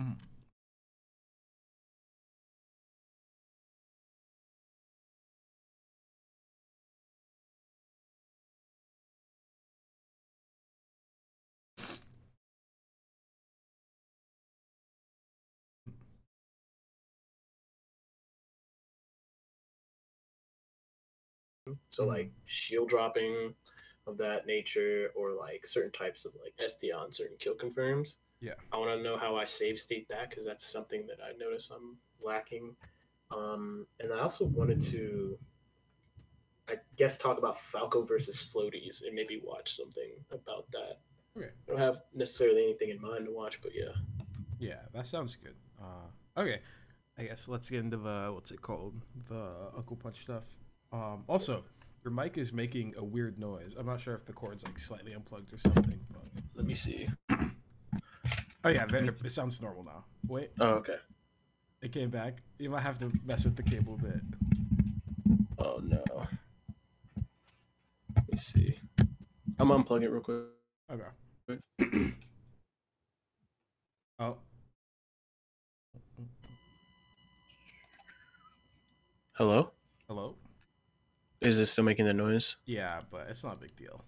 Mm. So like shield dropping of that nature, or like certain types of like SD on certain kill confirms. Yeah. I want to know how I save state that, because that's something that I notice I'm lacking. And I also wanted to, I guess, talk about Falco versus Floaties and maybe watch something about that. Okay. I don't have necessarily anything in mind to watch, but yeah. Yeah, that sounds good. Okay. I guess let's get into the what's it called? The Uncle Punch stuff. Also, your mic is making a weird noise. I'm not sure if the cord's like slightly unplugged or something. But... Let me see. Oh yeah, it sounds normal now. Wait, Oh, okay. it came back. You might have to mess with the cable a bit. Oh no. Let me see. I'm unplugging it real quick. Okay. Oh. Hello? Hello. Is this still making the noise? Yeah, but it's not a big deal.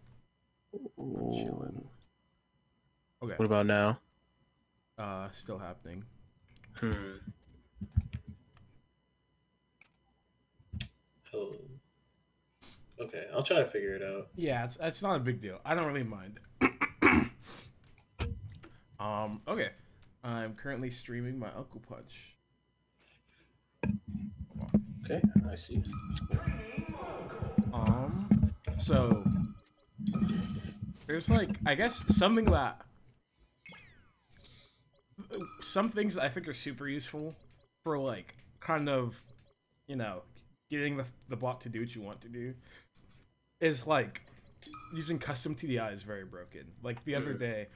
We're chilling. Ooh. Okay. What about now? Still happening. Hmm. Oh. Okay, I'll try to figure it out. Yeah, it's not a big deal. I don't really mind. Okay. I'm currently streaming my Uncle Punch. Okay, I see. So there's like I guess something that some things that I think are super useful for like kind of getting the bot to do what you want to do is like using custom TDI is very broken. Like the other day,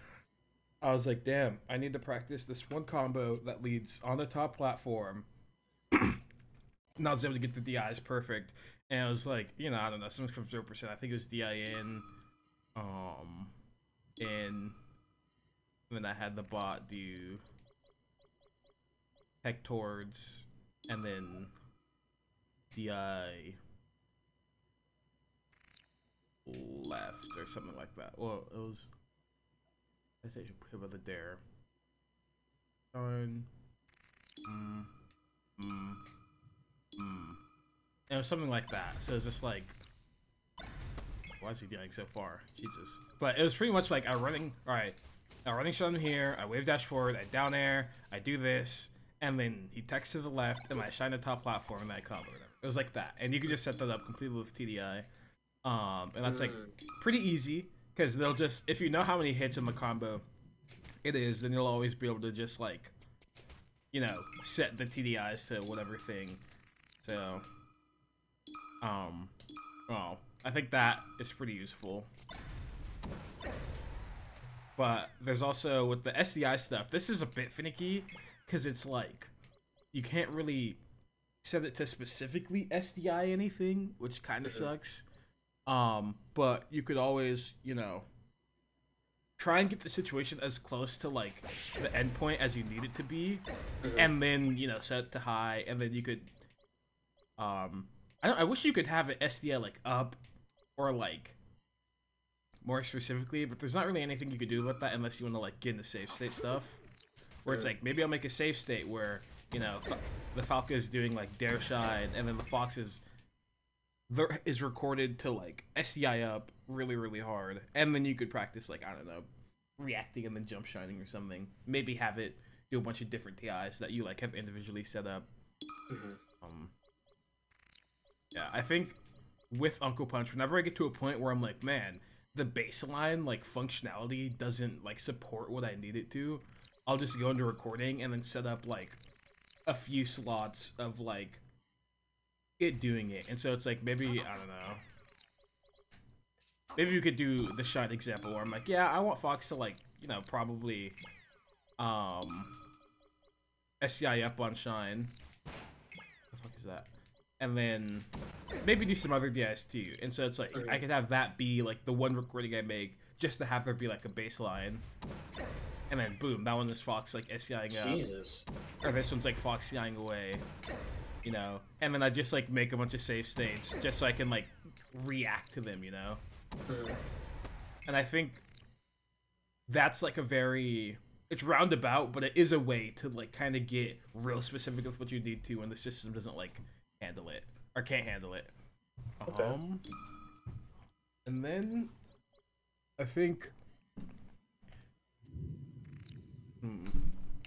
I was like, damn, I need to practice this one combo that leads on the top platform. And I was able to get the DIs perfect. And I was like, I don't know, something from 0%. I think it was DIN. Um, and then I had the bot do tech towards, and then DI left or something like that. Well, it was. I think hit with a dare. On. Mm, mm, mm. It was something like that. So it's just like, why is he dying so far? Jesus. But it was pretty much like a running. All right, a running shot in here. I wave dash forward. I down air. I do this, and then he texts to the left, and I shine the top platform, and I combo whatever. It was like that, and you could just set that up completely with TDI. And that's like pretty easy because they'll just if you know how many hits in the combo it is, then you'll always be able to just like set the TDIs to whatever thing. So well, I think that is pretty useful. But there's also with the SDI stuff, this is a bit finicky because it's like you can't really set it to specifically SDI anything, which kind of sucks. But you could always, try and get the situation as close to like the endpoint as you need it to be, and then set it to high, and then you could, I wish you could have it SDI like up, or like more specifically, but there's not really anything you could do with that unless you want to like get into save state stuff, where it's like maybe I'll make a save state where the Falco is doing like dare shine, and then the Fox is recorded to like SDI up really, really hard, and then you could practice like I don't know, reacting and then jump shining or something. Maybe have it do a bunch of different TIs that you like have individually set up. Yeah, I think with Uncle Punch, whenever I get to a point where I'm like, man, the baseline like functionality doesn't like support what I need it to, I'll just go into recording and then set up like a few slots of like it doing it. And so it's like maybe I don't know, maybe we could do the shine example where I'm like, yeah, I want Fox to like probably SCI up on shine. What the fuck is that? And then maybe do some other DIs too. And so it's like I could have that be like the one recording I make just to have there be like a baseline. and then boom, that one is Fox like SCIing up. Jesus. Or this one's like Fox CIing away, you know. And then I just like make a bunch of save states just so I can like react to them, you know. And I think that's like a very, it's roundabout, but it is a way to like kind of get real specific with what you need to when the system doesn't like handle it or can't handle it. Okay. And then I think,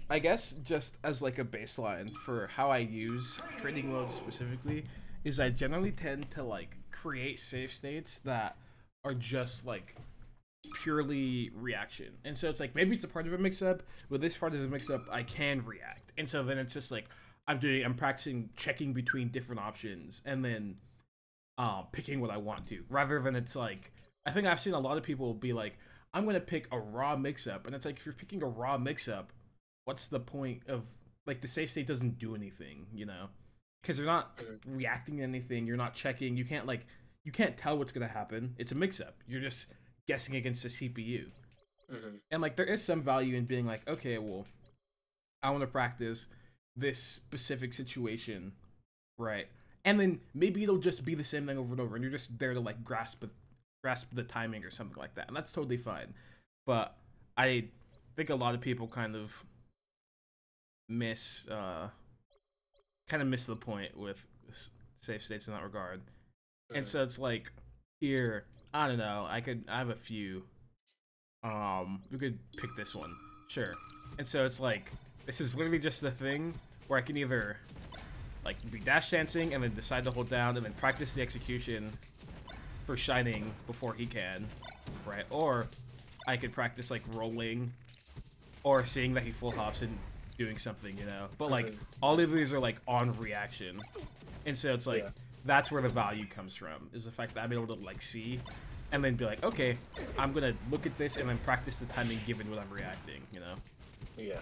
I guess just as like a baseline for how I use trading modes specifically is I generally tend to like create save states that are just like purely reaction. And so it's like maybe it's a part of a mix-up, but this part of the mix-up I can react. And so then it's just like I'm practicing checking between different options and then picking what I want to, rather than it's like, I think I've seen a lot of people be like, I'm gonna pick a raw mix-up, and it's like, if you're picking a raw mix-up, what's the point of, like, the save state doesn't do anything, you know? Because you're not reacting to anything, you're not checking, you can't tell what's gonna happen. It's a mix-up. You're just guessing against the CPU. And like, there is some value in being like, okay, well, I want to practice this specific situation, right? And then maybe it'll just be the same thing over and over, and you're just there to like grasp the timing or something like that, and that's totally fine. But I think a lot of people kind of miss the point with save states in that regard. And so it's like, here, I don't know, I have a few. We could pick this one, sure. And so it's like, this is literally just the thing where I can either like be dash dancing and then decide to hold down and then practice the execution for shining before he can, right? Or I could practice like rolling or seeing that he full hops and doing something, you know? But like, all of these are like on reaction. And so it's like, that's where the value comes from, is the fact that I'm able to like see and then be like, okay, I'm gonna look at this and then practice the timing given what I'm reacting, you know? Yeah.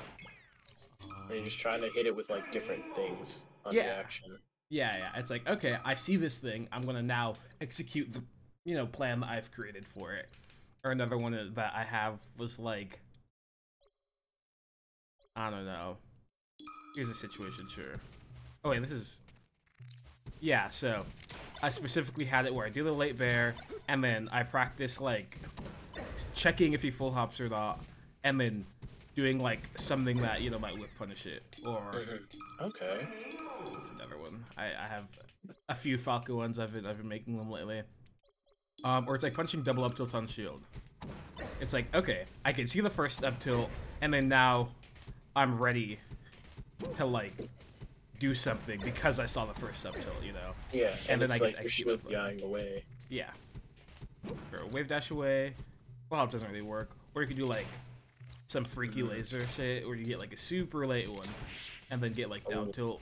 And you're just trying to hit it with like different things on reaction. Yeah, it's like, okay, I see this thing, I'm gonna now execute the, you know, plan that I've created for it. Or another one that I have was like, I don't know. Here's a situation, sure. Oh wait, this is, yeah, so I specifically had it where I do the late bear, and then I practice like checking if he full hops or not, and then doing like something that, you know, might whip punish it. Or okay, it's another one. I have a few Falco ones. I've been making them lately. Or it's like punching double up tilt on shield. It's like, okay, I can see the first up tilt, and then now I'm ready to like do something because I saw the first up tilt, you know? Yeah, and then it's I like your shield dying away. Yeah. Or wave dash away. Well, it doesn't really work. Or you could do like some freaky laser shit, where you get like a super late one, and then get like down tilt.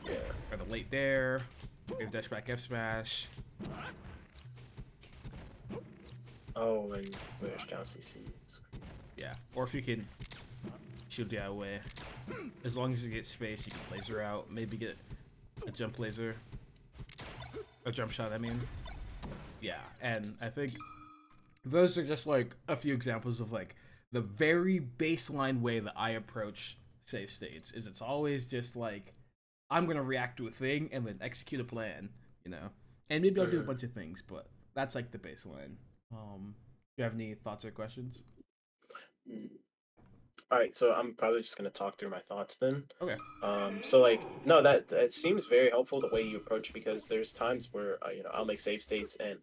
Yeah. Or the late there. Wave dash back F smash. Oh, and where's down CC? Yeah. Or if you can shield the away. As long as you get space, you can laser out. Maybe get a jump laser. A jump shot, I mean. Yeah, and I think those are just like a few examples of like the very baseline way that I approach save states. Is it's always just like, I'm gonna react to a thing and then execute a plan, you know? And maybe I'll do a bunch of things, but that's like the baseline. Do you have any thoughts or questions? All right, so I'm probably just gonna talk through my thoughts then. Okay. So like, no, that seems very helpful the way you approach it, because there's times where you know, I'll make save states and,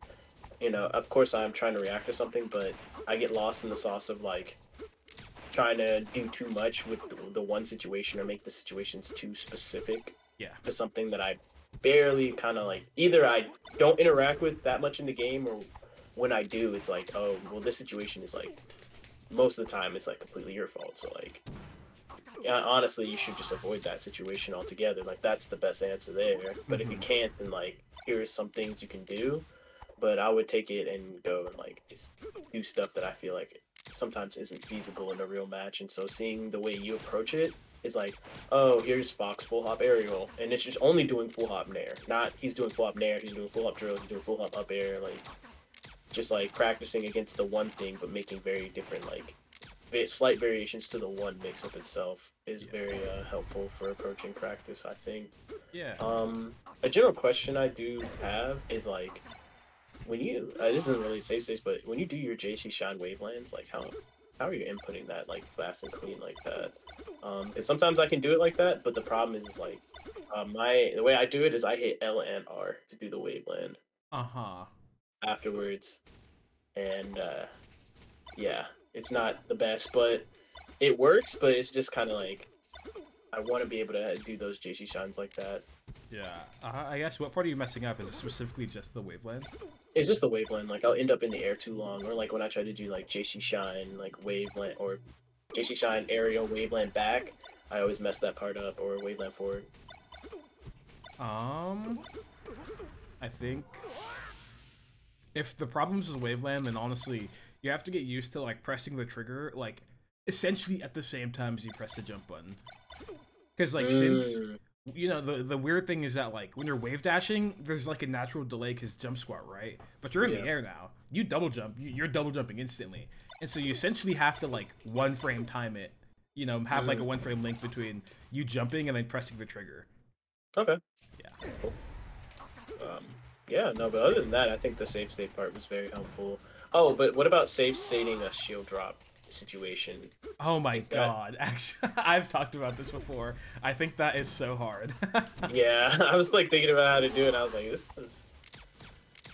you know, of course I'm trying to react to something, but I get lost in the sauce of like trying to do too much with the one situation or make the situations too specific. Yeah. To something that I barely kind of like, either I don't interact with that much in the game, or when I do, it's like, oh, well, this situation is like, most of the time it's like completely your fault. So like, yeah, honestly, you should just avoid that situation altogether. Like, that's the best answer there. But if you can't, then like, here's some things you can do. But I would take it and go and like just do stuff that I feel like sometimes isn't feasible in a real match. And so seeing the way you approach it is like, oh, here's Fox full hop aerial, and it's just only doing full hop nair. Not he's doing full hop nair, he's doing full hop drill, he's doing full hop up air. Like, just like practicing against the one thing, but making very different like slight variations to the one mix-up itself is Yeah. very helpful for approaching practice, I think. Yeah. A general question I do have is like, when you this isn't really safe states, but when you do your JC Shine wavelands, like how are you inputting that like fast and clean like that? Because sometimes I can do it like that, but the problem is like the way I do it is I hit L and R to do the waveland Uh-huh. afterwards, and yeah, it's not the best, but it works. But it's just kind of like I want to be able to do those JC shines like that. Yeah. I guess what part are you messing up? Is it specifically just the waveland? It's just the waveland. Like I'll end up in the air too long, or like when I try to do like JC shine, like waveland or JC shine aerial waveland back, I always mess that part up, or waveland forward. I think if the problem's is waveland, then honestly, you have to get used to like pressing the trigger like essentially at the same time as you press the jump button. Because like since you know the weird thing is that like when you're wave dashing, there's like a natural delay because jump squat, right? But you're in the air now. You double jump, you're double jumping instantly, and so you essentially have to like one frame time it. You know, have like a one frame link between you jumping and then pressing the trigger. Okay. Yeah. Cool. Yeah, no, but other than that, I think the safe state part was very helpful. Oh, but what about safe stating a shield drop situation? Oh my god, actually, I've talked about this before. I think that is so hard. Yeah, I was like thinking about how to do it, and I was like,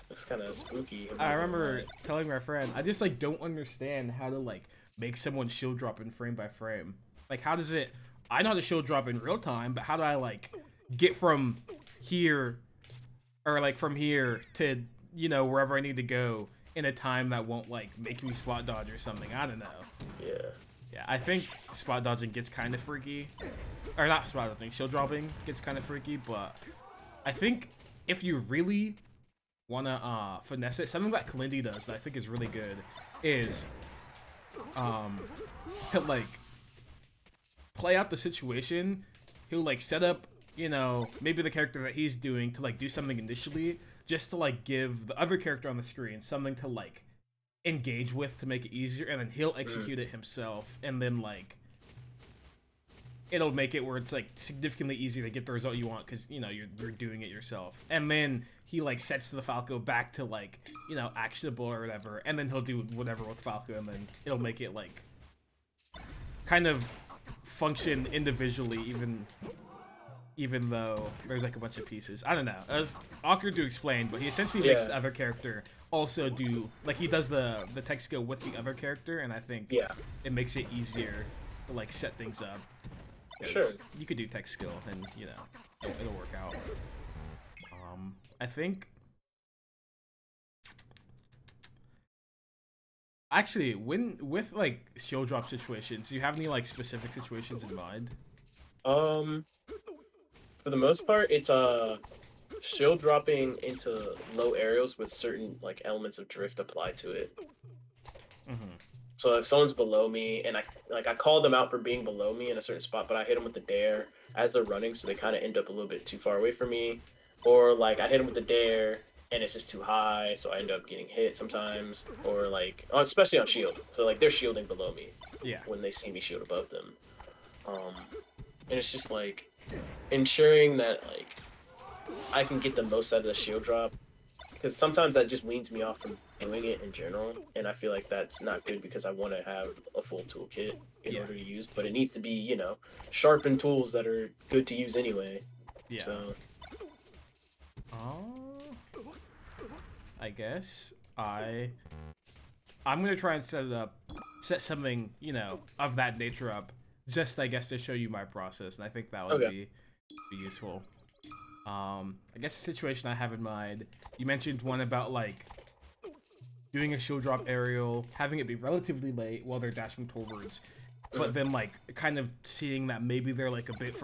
this kind of spooky. I remember telling my friend, I just like don't understand how to like make someone shield drop in frame by frame. Like how does it, I know how to shield drop in real time, but how do I like get from here or like from here to, you know, wherever I need to go in a time that won't like make me spot dodge or something? I don't know. Yeah. Yeah, I think spot dodging gets kind of freaky. Or not spot dodging, shield dropping gets kind of freaky, but I think if you really want to finesse it, something that Kalindi does that I think is really good is to like play out the situation. He'll like set up, you know, maybe the character that he's doing to like do something initially just to like give the other character on the screen something to like engage with to make it easier, and then he'll execute it himself, and then like it'll make it where it's like significantly easier to get the result you want because, you know, you're doing it yourself. And then he like sets the Falco back to like, you know, actionable or whatever, and then he'll do whatever with Falco, and then it'll make it like kind of function individually, even though there's like a bunch of pieces. I don't know. It was awkward to explain, but he essentially makes the other character also do, like, he does the tech skill with the other character, and I think it makes it easier to like set things up. Sure. You could do tech skill, and you know, it'll work out. I think actually, with like shield drop situations, do you have any like specific situations in mind? For the most part, it's shield dropping into low aerials with certain like elements of drift applied to it. So if someone's below me and I call them out for being below me in a certain spot, but I hit them with the dare as they're running, so they kind of end up a little bit too far away from me, or like I hit them with the dare and it's just too high, so I end up getting hit sometimes, or like especially on shield, so like they're shielding below me, when they see me shield above them, and it's just like ensuring that like I can get the most out of the shield drop, because sometimes that just weans me off from doing it in general, and I feel like that's not good because I want to have a full toolkit in order to use, but it needs to be, you know, sharpened tools that are good to use anyway. Yeah. So. I guess I'm gonna try and set something, you know, of that nature up, just I guess to show you my process, and I think that would be useful. I guess the situation I have in mind, you mentioned one about like doing a shield drop aerial, having it be relatively late while they're dashing towards, but then like kind of seeing that maybe they're like a bit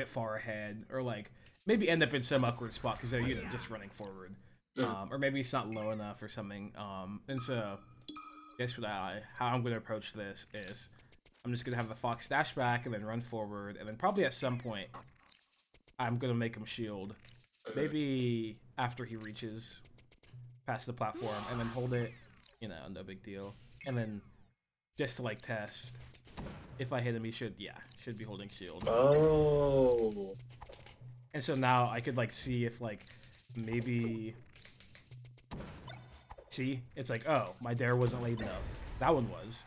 far ahead, or like maybe end up in some awkward spot because they're, you know, just running forward, or maybe it's not low enough or something. And so I guess how I'm gonna approach this is I'm just gonna have the Fox dash back and then run forward, and then probably at some point I'm gonna make him shield, maybe after he reaches past the platform, and then hold it, you know, no big deal, and then just to like test. If I hit him, he should be holding shield. Oh. And so now I could like see if like maybe see it's like, oh, my dare wasn't late enough. That one was,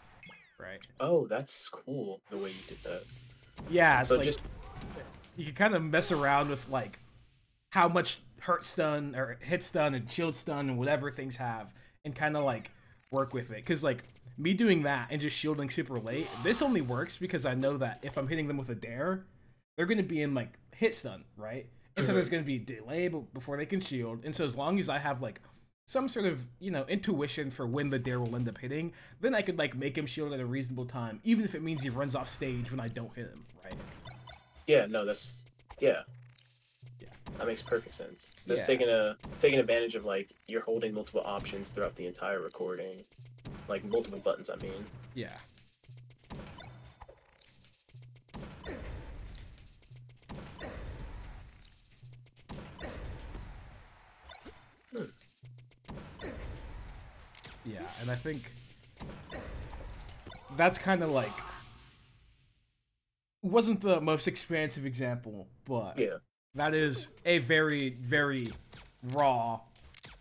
right? Oh, that's cool the way you did that. Yeah, it's So like just you can kind of mess around with like how much hurt stun or hit stun and shield stun and whatever things have, and kind of like work with it. Because like me doing that and just shielding super late, this only works because I know that if I'm hitting them with a dare, they're going to be in like hit stun, right? And so there's going to be delay before they can shield. And so as long as I have like some sort of, you know, intuition for when the dare will end up hitting, then I could like make him shield at a reasonable time, even if it means he runs off stage when I don't hit him, right? yeah, no, that's yeah. Yeah. That makes perfect sense. Just Yeah. taking advantage of like you're holding multiple options throughout the entire recording, like multiple buttons. I mean. Yeah. Yeah, and I think that's kind of like wasn't the most expansive example, but Yeah. that is a very, very raw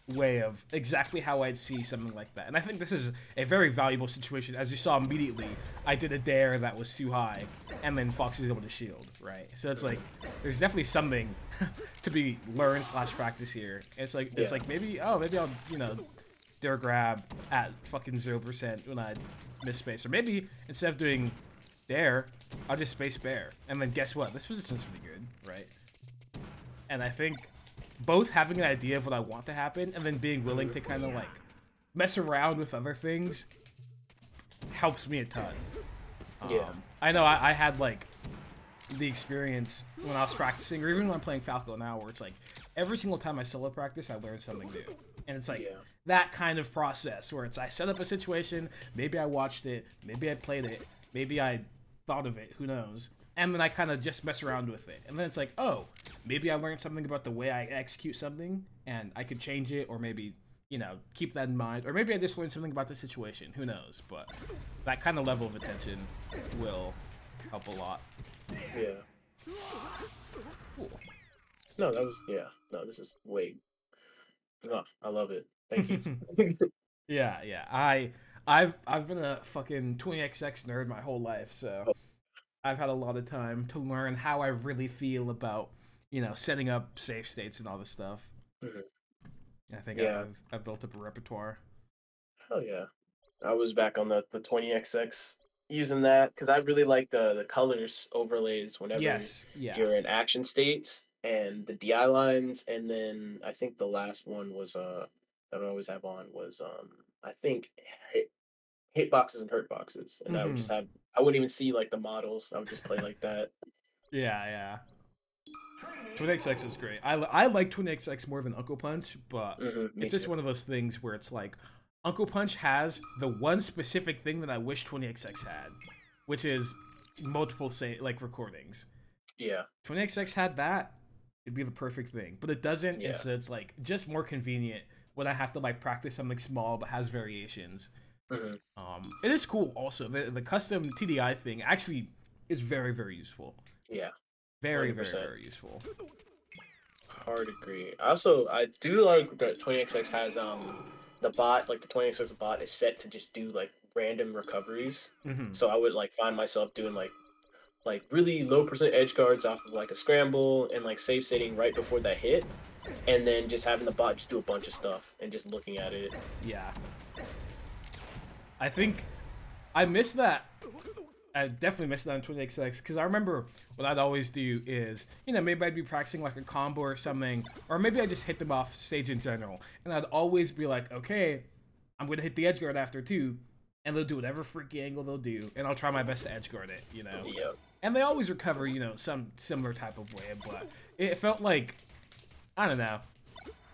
way of exactly how I'd see something like that. And I think this is a very valuable situation. As you saw immediately, I did a dare that was too high, and then Fox was able to shield, right? So it's like, there's definitely something to be learned / practice here. It's like, it's like maybe I'll, you know, dare grab at fucking 0% when I miss space. Or maybe instead of doing dare, I'll just space bear. And then guess what? This position's pretty good, right? And I think both having an idea of what I want to happen and then being willing to kind of like mess around with other things helps me a ton. I know I had like the experience when I was practicing, or even when I'm playing Falco now, where it's like every single time I solo practice, I learn something new. And it's like that kind of process where it's I set up a situation, maybe I watched it, maybe I played it, maybe I thought of it, who knows? And then I kind of just mess around with it. And then it's like, oh, maybe I learned something about the way I execute something, and I could change it, or maybe, you know, keep that in mind. Or maybe I just learned something about the situation, who knows? But that kind of level of attention will help a lot. Yeah. Cool. No, that was no, this is way. Oh, I love it. Thank you. Yeah. I've been a fucking 20XX nerd my whole life, so I've had a lot of time to learn how I really feel about, you know, setting up safe states and all this stuff. I think I've built up a repertoire. Hell yeah. I was back on the 20XX using that because I really like the colors overlays whenever you're in action states and the DI lines, and then I think the last one was that I always have on was I think hit boxes and hurt boxes, and I would just have I wouldn't even see like the models. I would just play like that. Yeah. 20XX is great. I like 20XX more than Uncle Punch, but it's just one of those things where it's like Uncle Punch has the one specific thing that I wish 20XX had, which is multiple recordings. Yeah. 20XX had that, it'd be the perfect thing, but it doesn't. And so it's like just more convenient when I have to like practice something small but has variations. It is cool also. The custom TDI thing actually is very, very useful. Yeah. Very, very useful. Hard agree. Also, I do like that 20XX has the bot, like the 20XX bot is set to just do like random recoveries. So I would like find myself doing like really low percent edge guards off of like a scramble and like safe sitting right before that hit, and then just having the bot just do a bunch of stuff and just looking at it. Yeah. I think I miss that. I definitely missed that on 20XX because I remember what I'd always do is, you know, maybe I'd be practicing like a combo or something, or maybe I just hit them off stage in general, and I'd always be like, okay, I'm gonna hit the edge guard after too, and they'll do whatever freaky angle they'll do, and I'll try my best to edge guard it, you know. And they always recover, you know, some similar type of way, but it felt like, I don't know,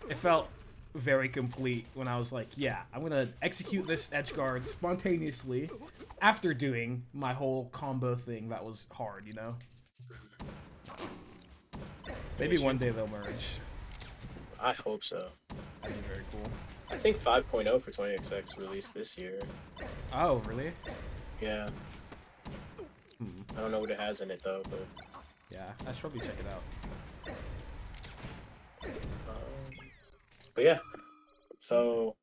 it felt very complete when I was like, yeah, I'm gonna execute this edge guard spontaneously after doing my whole combo thing that was hard, you know? Maybe one day they'll merge. I hope so. That'd be very cool. I think 5.0 for 20XX released this year. Oh, really? Yeah, Hmm. I don't know what it has in it though, but Yeah, I should probably check it out. um, but yeah. So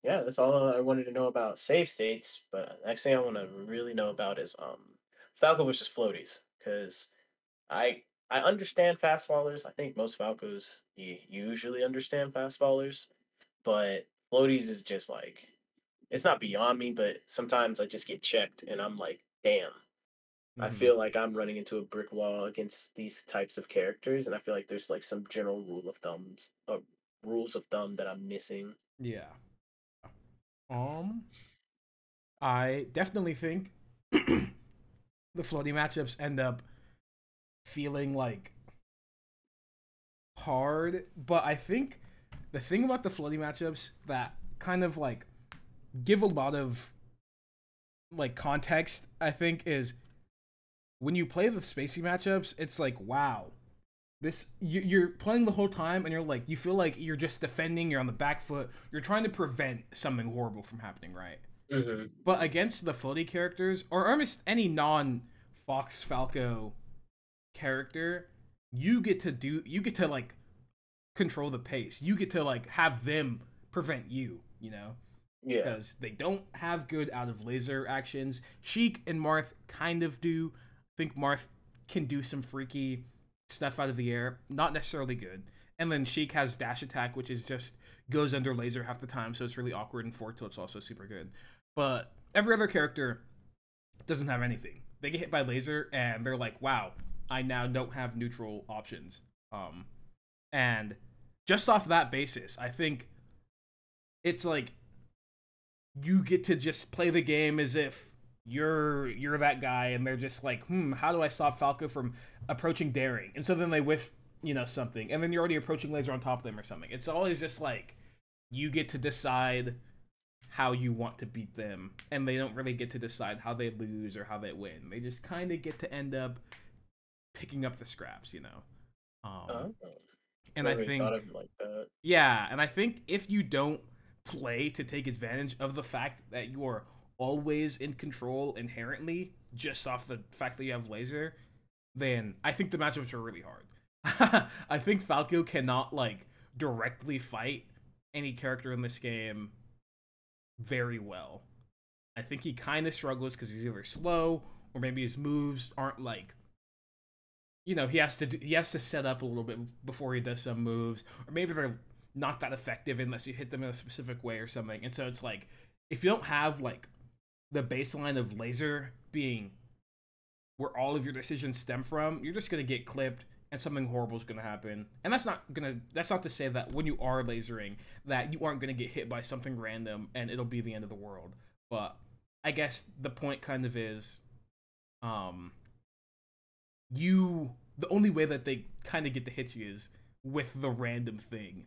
yeah, that's all I wanted to know about save states. But next thing I want to really know about is Falco versus Floaties, because I I understand fast fallers. I think most Falcos usually understand fast fallers, but floaties is just like it's not beyond me, but sometimes I just get checked and I'm like, damn. I Hmm. feel like I'm running into a brick wall against these types of characters, and I feel like there's like some general rules of thumb that I'm missing. Yeah. Um, I definitely think the floaty matchups end up feeling like hard, but I think the thing about the floaty matchups that kind of like give a lot of like context, I think, is when you play the spacey matchups, it's like, wow, you're playing the whole time and you're like, you feel like you're just defending, you're on the back foot, you're trying to prevent something horrible from happening, right? Hmm. But against the floaty characters, or almost any non Fox Falco character, you get to like control the pace. You get to like have them prevent you, you know? Yeah, Because they don't have good out of laser actions. Sheik and Marth kind of do. I think Marth can do some freaky stuff out of the air, not necessarily good. And then Sheik has dash attack, which is just goes under laser half the time, so it's really awkward. And four tilt's also super good. But every other character doesn't have anything. They get hit by laser and they're like, "Wow, I now don't have neutral options." And just off that basis, I think it's like you get to just play the game as if you're that guy, and they're just like, how do I stop Falco from approaching daring? And so then they whiff, something, and then you're already approaching laser on top of them or something. It's always just like you get to decide how you want to beat them, and they don't really get to decide how they lose or how they win. They just kind of get to end up picking up the scraps, Um, oh, and I never really thought think of it like that. Yeah, and I think if you don't play to take advantage of the fact that you are always in control inherently, just off the fact that you have laser, then I think the matchups are really hard. I think Falco cannot like directly fight any character in this game very well. I think he kind of struggles because he's either slow or maybe his moves aren't like he has to set up a little bit before he does some moves, or maybe they're not that effective unless you hit them in a specific way or something. And so it's like if you don't have like the baseline of laser being where all of your decisions stem from, you're just gonna get clipped and something horrible is gonna happen. And that's not to say that when you are lasering that you aren't gonna get hit by something random and it'll be the end of the world. But I guess the point kind of is um the only way that they kind of get to hit you is with the random thing.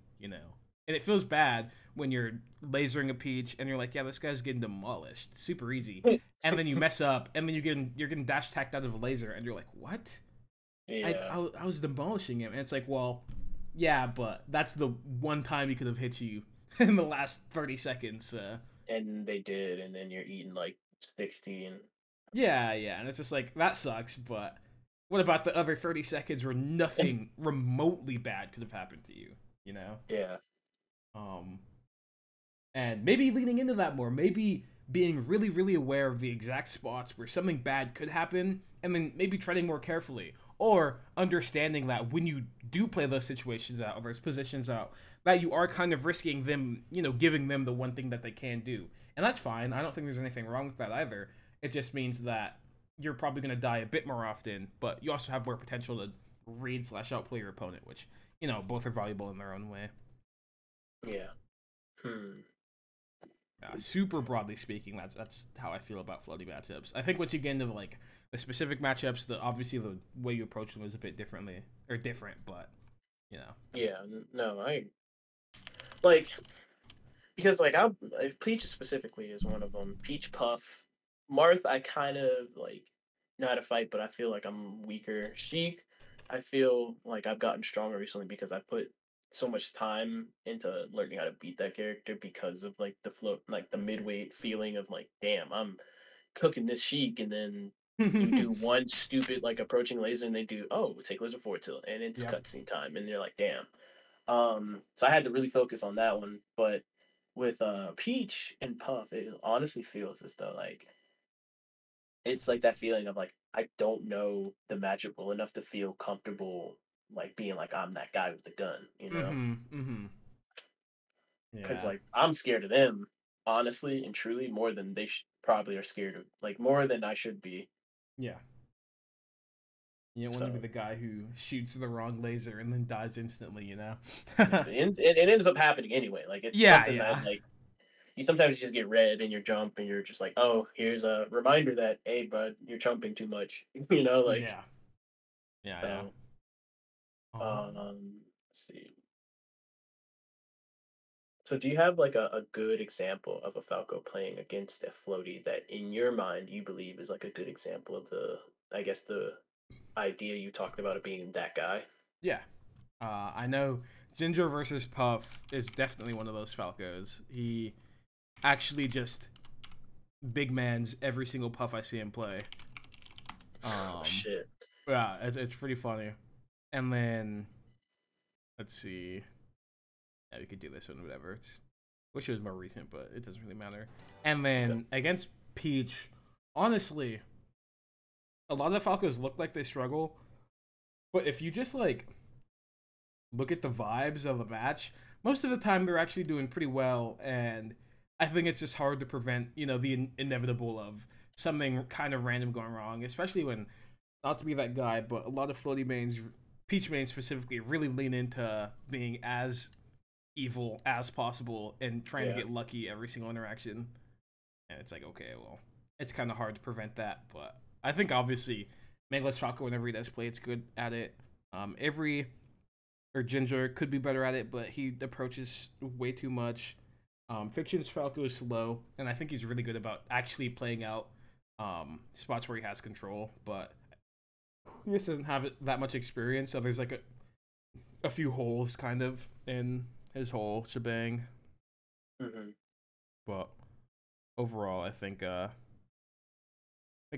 And it feels bad when you're lasering a peach and you're like, yeah, this guy's getting demolished, super easy, and then you mess up and then you're getting dash tacked out of a laser and you're like, what? Yeah, I was demolishing him, and it's like, well, yeah, but that's the one time he could have hit you in the last 30 seconds. and they did, and then you're eating like 16. Yeah, and it's just like that sucks. But what about the other 30 seconds where nothing remotely bad could have happened to you? You know, Yeah, um, and maybe leaning into that more, maybe being really, really aware of the exact spots where something bad could happen, and then maybe treading more carefully, or understanding that when you do play those situations out or those positions out, that you are kind of risking them, giving them the one thing that they can do, and that's fine. I don't think there's anything wrong with that either. It just means that you're probably going to die a bit more often, but you also have more potential to read slash outplay your opponent, which both are valuable in their own way. yeah. Hmm. Super broadly speaking, that's how I feel about floaty matchups. I think once you get into like the specific matchups, obviously the way you approach them is a bit different, but you know, Yeah, no, I like because like Peach specifically is one of them. Peach Puff, Marth, I kind of like know how to fight, but I feel like I'm weaker. Sheik, I feel like I've gotten stronger recently because I put so much time into learning how to beat that character because of like the float, like the midweight feeling of like, damn, I'm cooking this Sheik, and then you do one stupid like approaching laser, and they do take laser forward tilt, and it's Yep. cutscene time, and you're like, damn. So I had to really focus on that one, but with Peach and Puff, it honestly feels as though like it's like that feeling of like I don't know the magic well enough to feel comfortable like being like I'm that guy with the gun, you know? Because Yeah. like I'm scared of them, honestly and truly, more than they probably are scared of, like more than I should be. Yeah. You don't want to be So the guy who shoots the wrong laser and then dies instantly, you know? it ends up happening anyway. Like it's Yeah, something that yeah. like you sometimes just get red in your jump, and you're just like, oh, here's a reminder that hey, bud, you're jumping too much. You know, like Yeah. Yeah, yeah. so. Let's see. So do you have like a good example of a Falco playing against a floaty that in your mind you believe is like a good example of I guess the idea you talked about it being that guy? Yeah. I know Ginger versus Puff is definitely one of those Falcos. He actually just big mans every single Puff I see him play. Oh shit. Yeah, it's pretty funny. And then let's see. Yeah, we could do this one, whatever. Wish it was more recent, but it doesn't really matter. And Okay. then against Peach, honestly, a lot of the Falcos look like they struggle, but if you just like look at the vibes of the match, most of the time they're actually doing pretty well. And I think it's just hard to prevent, the inevitable of something kind of random going wrong, especially when, not to be that guy, but a lot of floaty mains, Peach mains specifically, really lean into being as evil as possible and trying to Yeah. get lucky every single interaction. And it's like, okay, well, it's kind of hard to prevent that. But I think obviously Megaless Falco, whenever he does play, it's good at it. Every or Ginger could be better at it, but he approaches way too much. Fiction's Falco is slow, and I think he's really good about actually playing out spots where he has control, but he just doesn't have that much experience. So there's like a few holes kind of in his whole shebang. Hmm. But overall, I think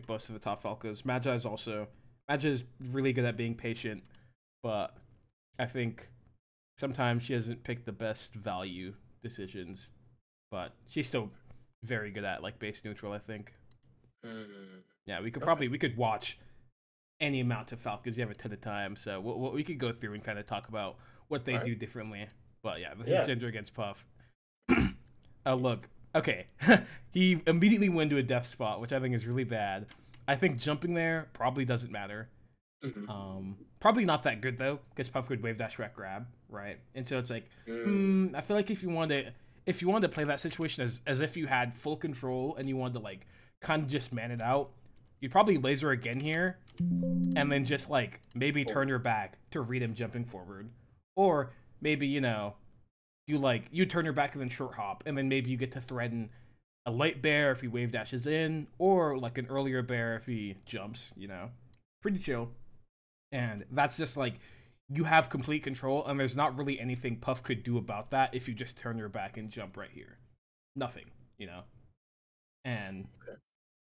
most of the top Falcos. Magi is really good at being patient, but I think sometimes she hasn't picked the best value decisions. But she's still very good at like base neutral, I think. Hmm. Yeah, Okay. we could watch any amount of Falcons. You have a ton of time, so we could go through and kind of talk about what they All right. do differently. But yeah, this is Yeah. Ginger against Puff. Oh look, okay, he immediately went to a death spot, which I think is really bad. I think jumping there probably doesn't matter. Hmm. Probably not that good though, because Puff could wave dash back grab, right? And so it's like, Mm. I feel like if you wanted to play that situation as if you had full control and you wanted to like kind of just man it out, you'd probably laser again here, and then just like maybe turn your back to read him jumping forward, or maybe you turn your back and then short hop, and then maybe you get to threaten a late bear if he wave dashes in, or like an earlier bear if he jumps. Pretty chill. And that's just like you have complete control, and there's not really anything Puff could do about that if you just turn your back and jump right here. Nothing, And Okay.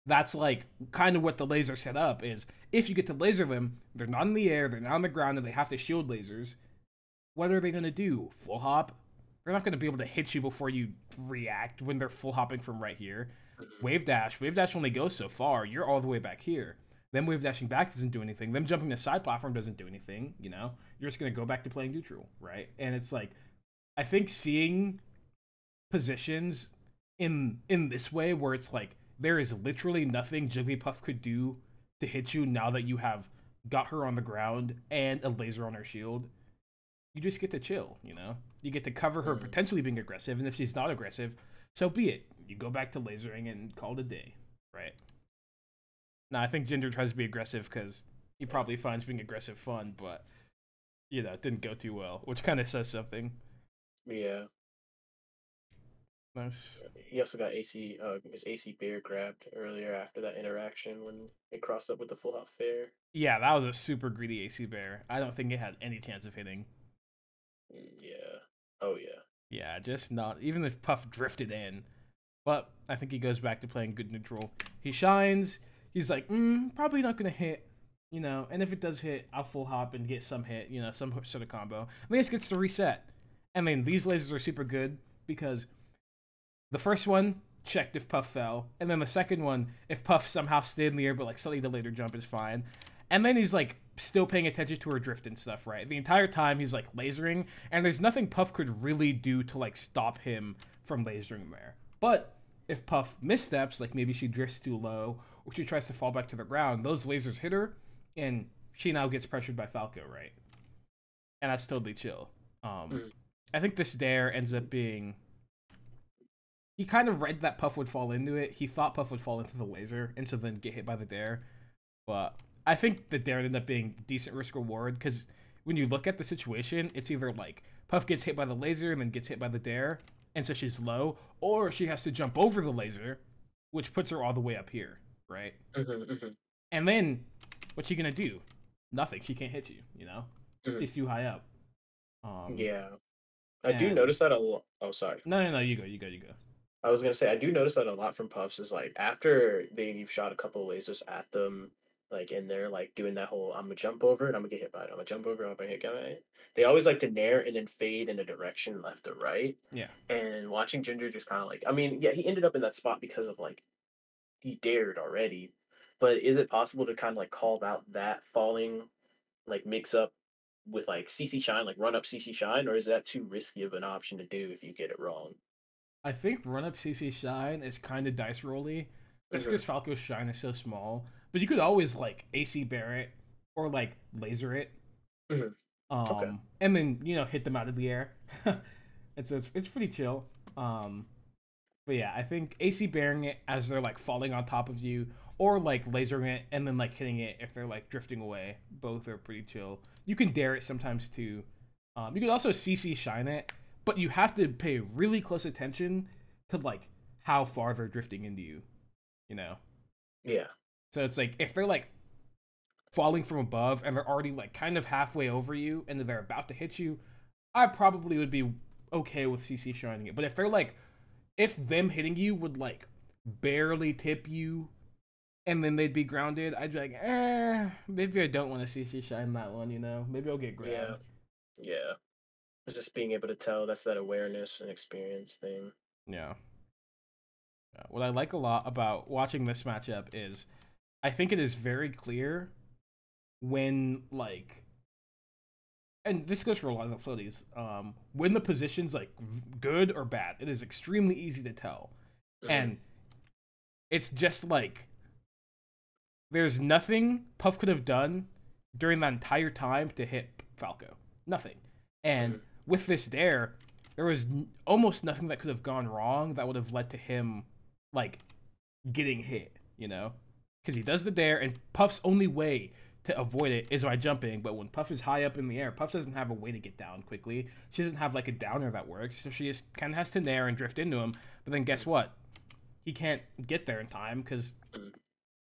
that's like kind of what the laser set up is. If you get to laser them, they're not in the air, they're not on the ground, and they have to shield lasers. What are they gonna do? Full hop? They're not gonna be able to hit you before you react when they're full hopping from right here. Hmm. Wave dash only goes so far. You're all the way back here. Them wave dashing back doesn't do anything. Them jumping the side platform doesn't do anything. You're just gonna go back to playing neutral, right? And it's like, I think seeing positions in this way where it's like there is literally nothing Jigglypuff could do to hit you now that you have got her on the ground and a laser on her shield. You just get to chill. You get to cover her Mm. potentially being aggressive, and if she's not aggressive, so be it. You go back to lasering and call it a day, right? Now I think Ginger tries to be aggressive because he probably finds being aggressive fun, but it didn't go too well, which kind of says something. Yeah. Nice. He also got his AC bear grabbed earlier after that interaction when it crossed up with the full hop fair. Yeah, that was a super greedy AC bear. I don't think it had any chance of hitting. Mm, yeah. Oh yeah. Yeah, just not. Even if Puff drifted in, But I think he goes back to playing good neutral. He shines. He's like, probably not gonna hit, you know. And if it does hit, I'll full hop and get some hit, you know, some sort of combo. And then he just gets to reset. And then these lasers are super good because the first one checked if Puff fell, and then the second one, if Puff somehow stayed in the air but like slightly delayed her jump, is fine. And then he's like still paying attention to her drift and stuff, right? The entire time he's like lasering, and there's nothing Puff could really do to like stop him from lasering there. But if Puff missteps, like maybe she drifts too low or she tries to fall back to the ground, those lasers hit her, and she now gets pressured by Falco, right? And that's totally chill. I think this dare ends up being. He kind of read that Puff would fall into it. He thought Puff would fall into the laser and so then get hit by the dare. But I think the dare ended up being decent risk reward because when you look at the situation, it's either like Puff gets hit by the laser and then gets hit by the dare, and so she's low, or she has to jump over the laser, which puts her all the way up here, right? And then what's she gonna do? Nothing. She can't hit you, you know? She's too high up. Yeah. I do notice that a lot. Oh, sorry. No, you go. I was gonna say I do notice that a lot from Puffs is like after you've shot a couple of lasers at them, like and they're like doing that whole I'm gonna jump over it, I'm gonna get hit by it, I'm gonna jump over it, I'm gonna get hit by it. They always like to nair and then fade in a direction left or right. Yeah. And watching Ginger just kind of like, I mean, yeah, he ended up in that spot because of like he dared already, but is it possible to kind of like call out that falling like mix up with like CC Shine, like run up CC Shine, or is that too risky of an option to do if you get it wrong? I think run up CC Shine is kind of dice rolly. That's because Falco's Shine is so small. But you could always like AC Barret or like laser it. Okay. And then, you know, hit them out of the air. And so it's pretty chill. But yeah, I think AC bearing it as they're like falling on top of you, or like lasering it and then like hitting it if they're like drifting away. Both are pretty chill. You can dare it sometimes too. You could also CC Shine it, but you have to pay really close attention to like how far they're drifting into you, you know? Yeah. So it's like if they're like falling from above and they're already like kind of halfway over you and they're about to hit you, I probably would be okay with CC shining it. But if they're like, if them hitting you would like barely tip you and then they'd be grounded, I'd be like, maybe I don't want to CC shine that one, you know? Maybe I'll get grabbed. Yeah. Yeah. Just being able to tell, that's that awareness and experience thing. Yeah. What I like a lot about watching this matchup is I think it is very clear when, like, and this goes for a lot of the floaties, when the position's, like, good or bad, it is extremely easy to tell. And it's just, like, there's nothing Puff could have done during that entire time to hit Falco. Nothing. And with this dare, there was almost nothing that could have gone wrong that would have led to him, like, getting hit, you know? Because he does the dare, and Puff's only way to avoid it is by jumping, but when Puff is high up in the air, Puff doesn't have a way to get down quickly. She doesn't have, like, a downer that works, so she just kind of has to nair and drift into him, but then guess what? He can't get there in time, because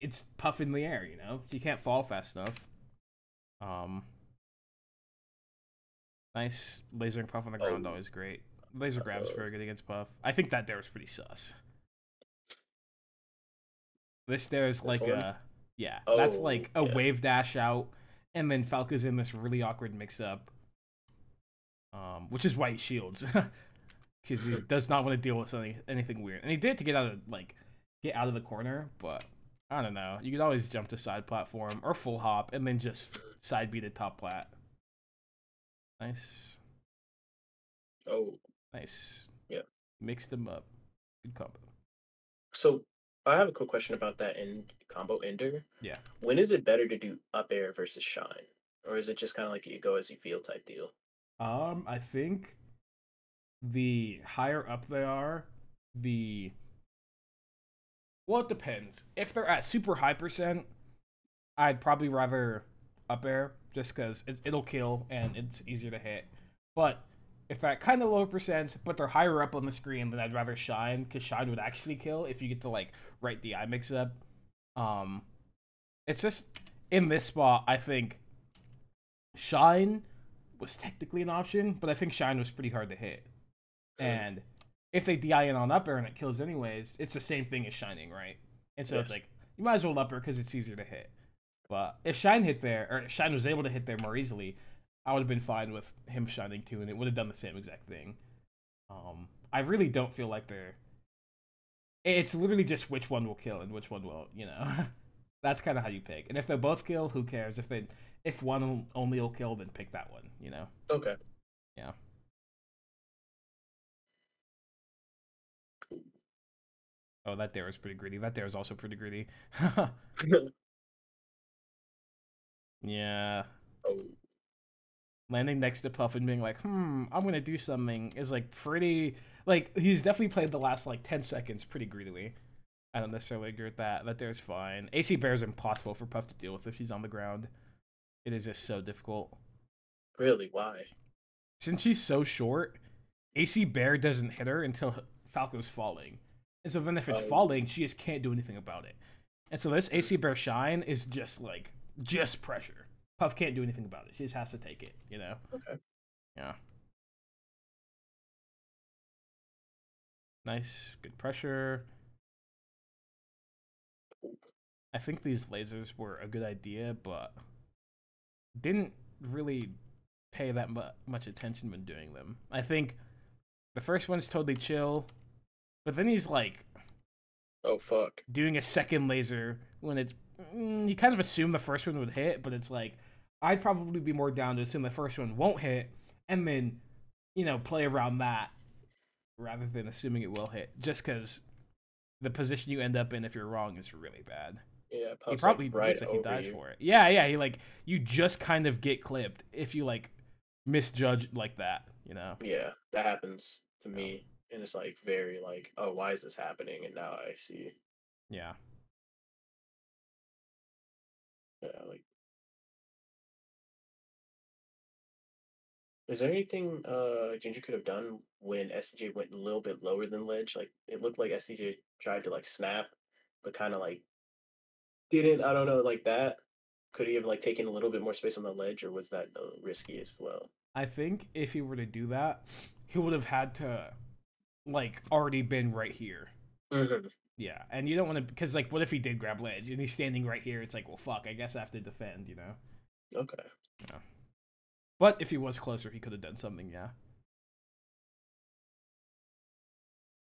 it's Puff in the air, you know? He can't fall fast enough. Nice lasering Puff on the ground, always great. Laser grab's very good against Puff. I think that dare was pretty sus. This dare is like a, yeah, that's like a wave dash out, and then Falco's in this really awkward mix-up, which is why he shields, because he does not want to deal with anything weird. And he did to get out of the corner, but I don't know. You could always jump to side platform or full hop, and then just side beat at top plat. Nice. Oh. Nice. Yeah. Mix them up. Good combo. So I have a quick question about that combo ender. Yeah. When is it better to do up air versus shine? Or is it just kind of like you go as you feel type deal? I think the higher up they are, well, it depends. If they're at super high percent, I'd probably rather up air just because it'll kill and it's easier to hit. But if they're at kind of low percent, but they're higher up on the screen, then I'd rather shine, because shine would actually kill if you get to like right DI mix up. It's just in this spot, I think shine was technically an option, but I think shine was pretty hard to hit. And if they DI in on up air and it kills anyways, it's the same thing as shining, right? And so it's like, you might as well up air because it's easier to hit. But if Shine hit there, or Shine was able to hit there more easily, I would have been fine with him shining too, and it would have done the same exact thing. I really don't feel like they're... It's literally just which one will kill and which one won't, you know? That's kind of how you pick. And if they both kill, who cares? If one only will kill, then pick that one, you know? Okay. Yeah. Oh, that dare is pretty greedy. That dare is also pretty greedy. Yeah. Oh. Landing next to Puff and being like, I'm gonna do something is like pretty... Like, he's definitely played the last like 10 seconds pretty greedily. I don't necessarily agree with that. That there's fine. AC Bear is impossible for Puff to deal with if she's on the ground. It is just so difficult. Really? Why? Since she's so short, AC Bear doesn't hit her until Falco's falling. And so then if it's falling, she just can't do anything about it. And so this AC Bear Shine is just like, just pressure. Puff can't do anything about it. She just has to take it, you know? Okay. Yeah. Nice. Good pressure. I think these lasers were a good idea, but didn't really pay that much attention when doing them. I think the first one's totally chill, but then he's like, oh fuck, doing a second laser when it's you kind of assume the first one would hit, but it's like I'd probably be more down to assume the first one won't hit and then, you know, play around that rather than assuming it will hit, just because the position you end up in if you're wrong is really bad. Yeah, he probably like right looks like he dies you. for it. Yeah, he like, you just kind of get clipped if you like misjudge like that, you know? Yeah, that happens to me, and it's like very like, oh, why is this happening? And now I see. Yeah. Yeah, like, is there anything Ginger could have done when SCJ went a little bit lower than ledge? Like, it looked like SCJ tried to like snap, but kind of like didn't. I don't know, like that. Could he have like taken a little bit more space on the ledge, or was that risky as well? I think if he were to do that, he would have had to like already been right here. Mm-hmm. Yeah, and you don't want to, because like, what if he did grab ledge and he's standing right here? It's like, well, fuck, I guess I have to defend, you know? Okay. Yeah. But if he was closer, he could have done something, yeah.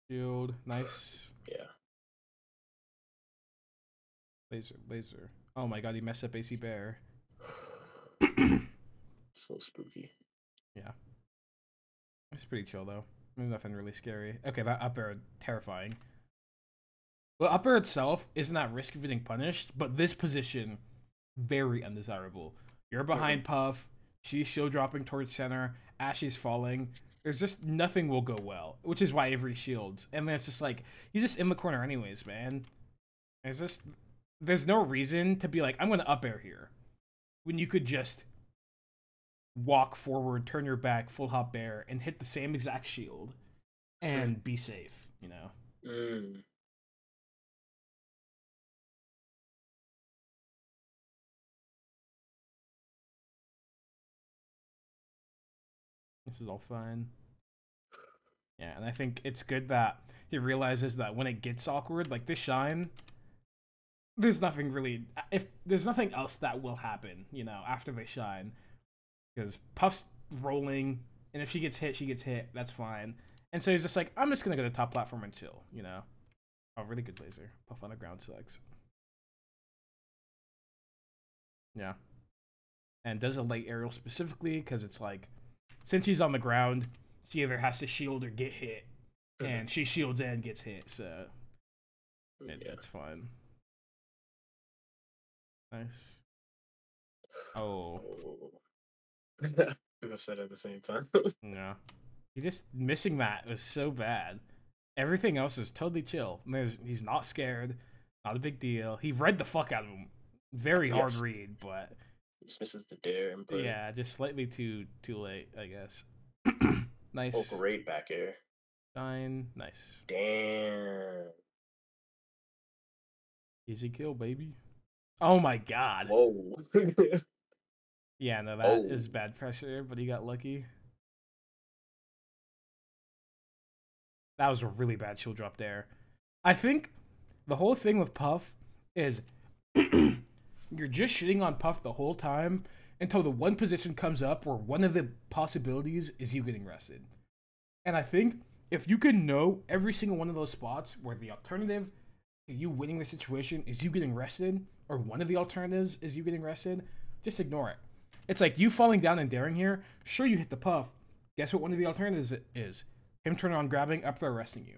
Shield, nice. Yeah. Laser. Oh my god, he messed up AC Bear. So spooky. Yeah. It's pretty chill, though. There's nothing really scary. Okay, that up air, terrifying. Well, up air itself isn't at risk of getting punished, but this position, very undesirable. You're behind Puff, she's shield dropping towards center, Ashley's falling. There's just nothing will go well, which is why Avery shields. And then it's just like, he's just in the corner anyways, man. There's no reason to be like, I'm going to up air here, when you could just walk forward, turn your back, full hop bear, and hit the same exact shield and be safe, you know? This is all fine. Yeah, and I think it's good that he realizes that when it gets awkward, like this Shine, there's nothing really... If there's nothing else that will happen, you know, after they Shine. Because Puff's rolling, and if she gets hit, she gets hit. That's fine. And so he's just like, I'm just going to go to top platform and chill, you know? Oh, really good laser. Puff on the ground sucks. Yeah. And does a late aerial specifically, because it's like, since she's on the ground, she either has to shield or get hit. And she shields and gets hit, so it's fine. Nice. Oh. We both said it at the same time. Yeah. You're just missing that was so bad. Everything else is totally chill. He's not scared. Not a big deal. He read the fuck out of him. Very hard read, but he just misses the dare input. Yeah, just slightly too late, I guess. Nice. Oh, great back air. Shine. Nice. Damn. Easy kill, baby. Oh my god. Whoa. Yeah, no, that is bad pressure, but he got lucky. That was a really bad shield drop there. I think the whole thing with Puff is you're just shitting on Puff the whole time until the one position comes up where one of the possibilities is you getting rested. And I think if you can know every single one of those spots where the alternative to you winning the situation is you getting rested, or one of the alternatives is you getting rested, just ignore it. It's like you falling down and daring here. Sure, you hit the Puff. Guess what one of the alternatives is? Him turning on grabbing, up throw resting you.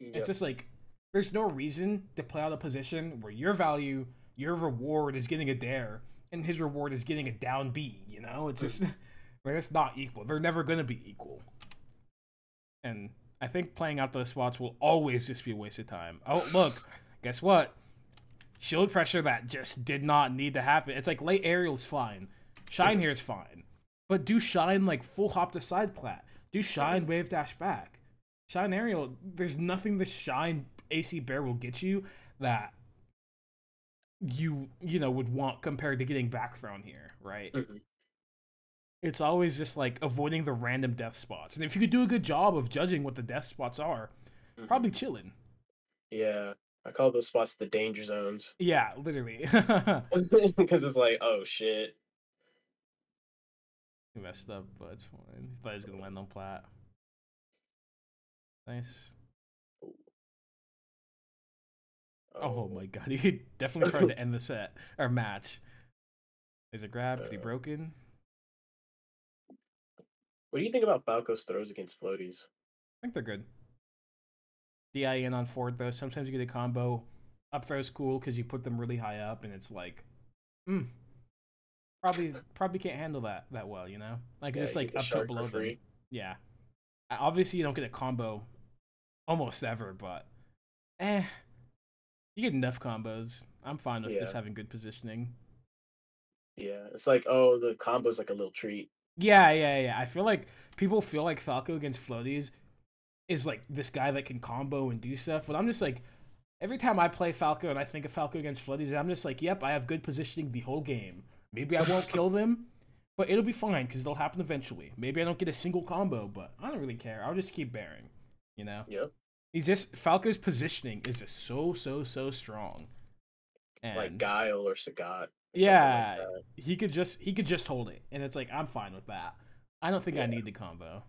Yep. It's just like, there's no reason to play out a position where your value, your reward is getting a dare, and his reward is getting a down B, you know? It's just, like, it's not equal. They're never going to be equal. And I think playing out those spots will always just be a waste of time. Oh, look, guess what? Shield pressure that just did not need to happen. It's like late aerial's fine. Shine here is fine. But do shine like full hop to side plat. Do shine wave dash back. Shine aerial, there's nothing the shine AC bear will get you that you know would want compared to getting back thrown here, right? Mm-hmm. It's always just like avoiding the random death spots. And if you could do a good job of judging what the death spots are, probably chilling. Yeah. I call those spots the danger zones. Yeah, literally. Because it's like, oh shit. He messed up, but it's fine. He thought he was gonna land on plat. Nice. Oh my god, he definitely tried to end the set or match. There's a grab, pretty broken. What do you think about Falco's throws against floaties? I think they're good. DI in on forward though. Sometimes you get a combo. Up throw's cool because you put them really high up, and it's like, probably can't handle that well, you know. Like just like up to below them. Yeah. Obviously, you don't get a combo almost ever, but you get enough combos. I'm fine with just having good positioning. Yeah, it's like, oh, the combo's like a little treat. Yeah. I feel like people feel like Falco against floaties is like this guy that can combo and do stuff, but I'm just like, every time I play Falco and I think of Falco against floaties, I'm just like, yep, I have good positioning the whole game. Maybe I won't kill them, but it'll be fine because it'll happen eventually. Maybe I don't get a single combo, but I don't really care. I'll just keep bearing, you know? Yep. Falco's positioning is just so strong. And like Guile or Sagat. Yeah, like he could just hold it, and it's like, I'm fine with that. I don't think I need the combo.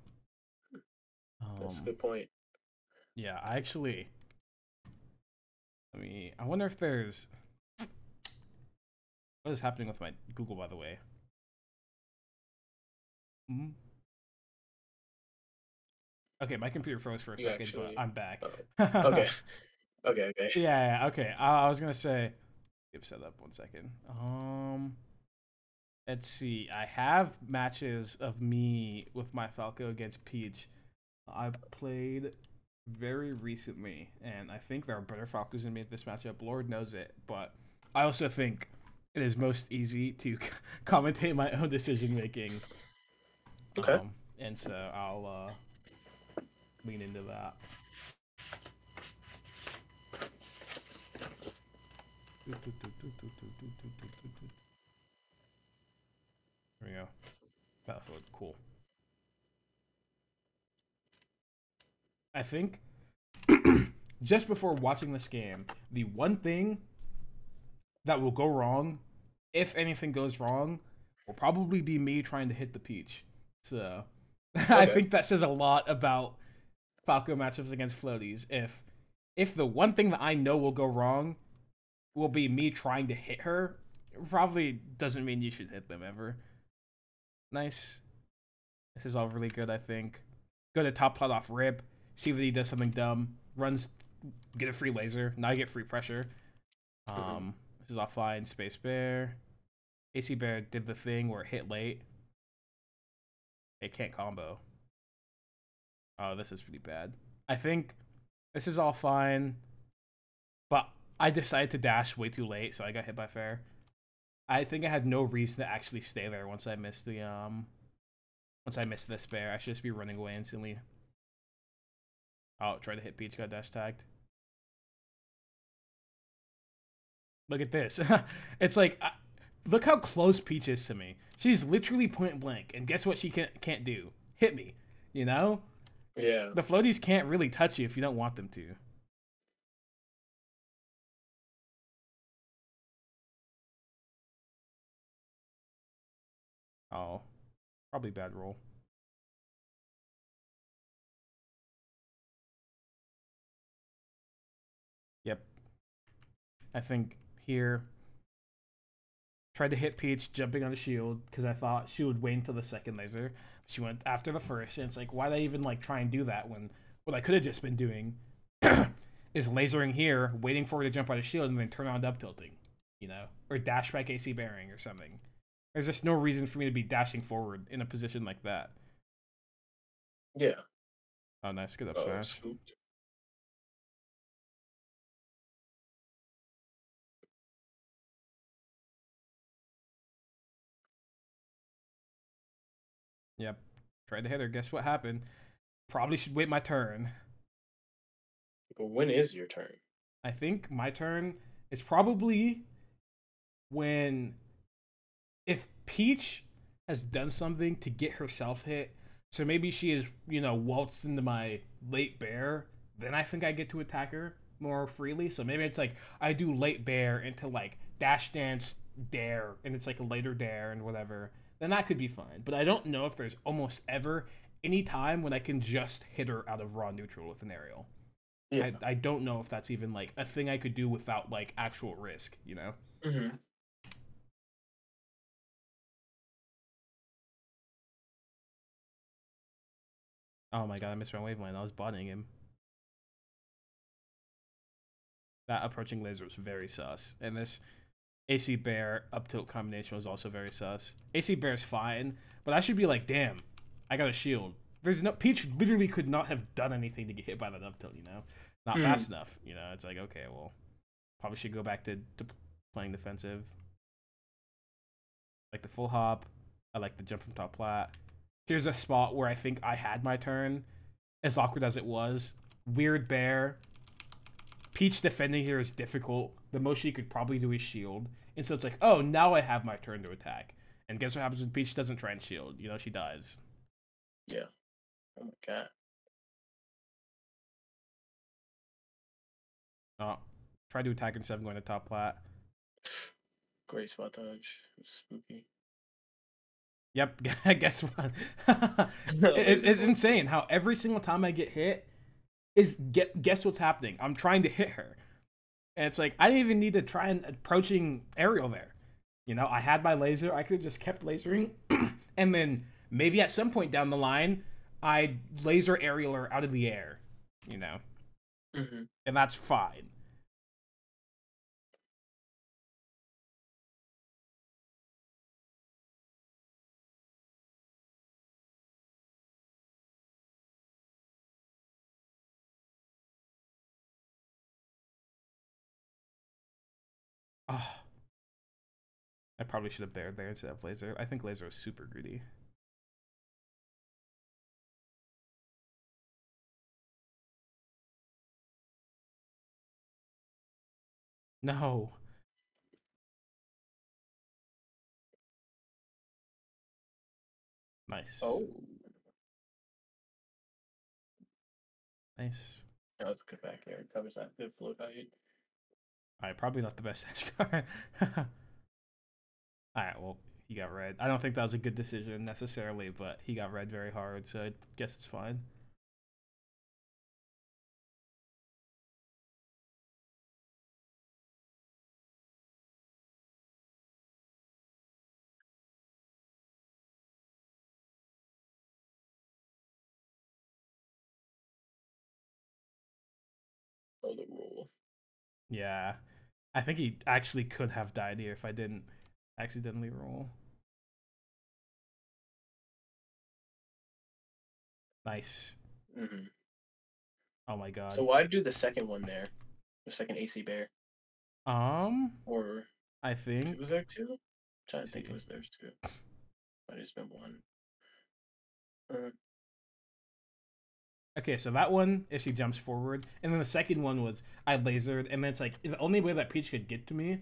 That's a good point. Yeah, I wonder if there's... What is happening with my Google, by the way? Okay, my computer froze for a second, but I'm back. Okay. Yeah, okay. I was gonna say... Skip setup, 1 second. Let's see. I have matches of me with my Falco against Peach. I played very recently, and I think there are better Falcos than me at this matchup. Lord knows it, but I also think it is most easy to commentate my own decision making. Okay. And so I'll lean into that. There we go. Battlefield, cool. I think just before watching this game, the one thing that will go wrong, if anything goes wrong, will probably be me trying to hit the Peach. So I think that says a lot about Falco matchups against floaties. If the one thing that I know will go wrong will be me trying to hit her, it probably doesn't mean you should hit them ever. Nice. This is all really good, I think. Go to top plot off rip. See that he does something dumb. Runs, get a free laser. Now you get free pressure. This is all fine. Space bear. AC bear did the thing where it hit late. It can't combo. Oh, this is pretty bad. I think this is all fine, but I decided to dash way too late, so I got hit by fair. I think I had no reason to actually stay there once I missed the spare. I should just be running away instantly. Oh, try to hit Peach, got dash tagged. Look at this. It's like, look how close Peach is to me. She's literally point blank, and guess what she can't do? Hit me, you know? Yeah. The floaties can't really touch you if you don't want them to. Oh, probably bad roll. Yep. I think here tried to hit Peach jumping on the shield because I thought she would wait until the second laser. She went after the first, and it's like, why'd I even like try and do that when what I could have just been doing is lasering here, waiting for her to jump on the shield, and then turn on up tilting, you know, or dash back AC bearing or something. There's just no reason for me to be dashing forward in a position like that. Yeah. Oh, nice, good up Oh, smash. scooped. Yep, tried to hit her. Guess what happened? Probably should wait my turn. When is your turn? I think my turn is probably when if Peach has done something to get herself hit, so maybe she is, you know, waltzed into my late bear, then I think I get to attack her more freely. So maybe it's like I do late bear into like dash dance dare, and it's like a later dare and whatever. Then that could be fine. But I don't know if there's almost ever any time when I can just hit her out of raw neutral with an aerial. Yeah. I don't know if that's even like a thing I could do without like actual risk, you know? Mm-hmm. Oh my god, I missed my wavelength. I was botting him. That approaching laser was very sus. And this AC Bear up tilt combination was also very sus. AC Bear's fine, but I should be like, damn, I got a shield. There's no Peach literally could not have done anything to get hit by that up tilt, you know? Not fast enough, you know. It's like, okay, well, probably should go back to playing defensive. Like the full hop. I like the jump from top plat. Here's a spot where I think I had my turn. As awkward as it was. Weird bear. Peach defending here is difficult. The most she could probably do is shield. And so it's like, oh, now I have my turn to attack. And guess what happens when Peach doesn't try and shield? You know, she dies. Yeah. Oh my god. Oh, try to attack instead of going to top plat. Great spot dodge. Spooky. Yep, guess what? It's insane how every single time I get hit is guess what's happening? I'm trying to hit her. And it's like I didn't even need to try and approaching aerial there. You know, I had my laser, I could have just kept lasering and then maybe at some point down the line I laser aerial her out of the air, you know. Mm-hmm. And that's fine. Oh, I probably should have bared there instead of laser. I think laser is super greedy. No. Nice. Oh. Nice. That was a good back air. Covers that good float height. Alright, probably not the best edge card. Alright, well, he got red. I don't think that was a good decision necessarily, but he got red very hard, so I guess it's fine. Oh, the rule. Yeah. I think he actually could have died here if I didn't accidentally roll. Nice. Mm-hmm. Oh my god. So why do the second one there? The second AC bear? Or I think was there two? I'm trying to think see. it was there two. I just been one. Okay, so that one, if she jumps forward, and then the second one was I lasered, and then it's like the only way that Peach could get to me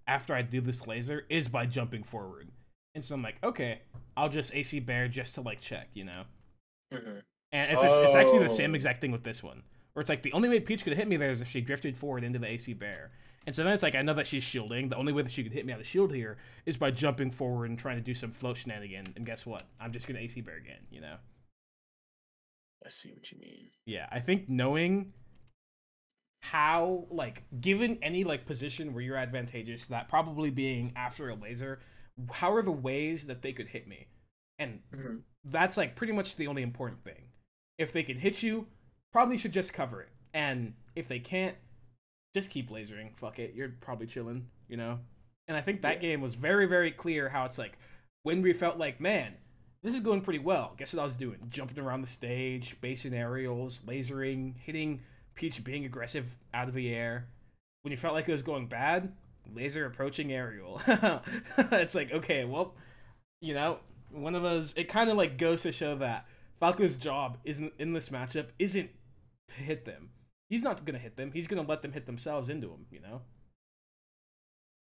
after I do this laser is by jumping forward. And so I'm like, okay, I'll just AC bear just to like check, you know. Mm-hmm. And it's actually the same Oh, exact thing with this one, where it's like the only way Peach could hit me there is if she drifted forward into the AC bear. And so then it's like I know that she's shielding. The only way that she could hit me out of shield here is by jumping forward and trying to do some float shenanigan. And guess what? I'm just gonna AC bear again, you know? I see what you mean. Yeah, I think knowing how, like, given any like position where you're advantageous, that probably being after a laser, how are the ways that they could hit me? And Mm-hmm. that's like pretty much the only important thing. If they can hit you, probably should just cover it. And if they can't, just keep lasering. Fuck it. You're probably chilling, you know? And I think that game was very, very clear how it's like when we felt like, man, this is going pretty well. Guess what I was doing? Jumping around the stage, basing aerials, lasering, hitting Peach, being aggressive out of the air. When you felt like it was going bad, laser approaching aerial. It's like, okay, well, you know, one of those. It kind of like goes to show that Falco's job isn't in this matchup isn't to hit them. He's not gonna hit them. He's gonna let them hit themselves into him. You know,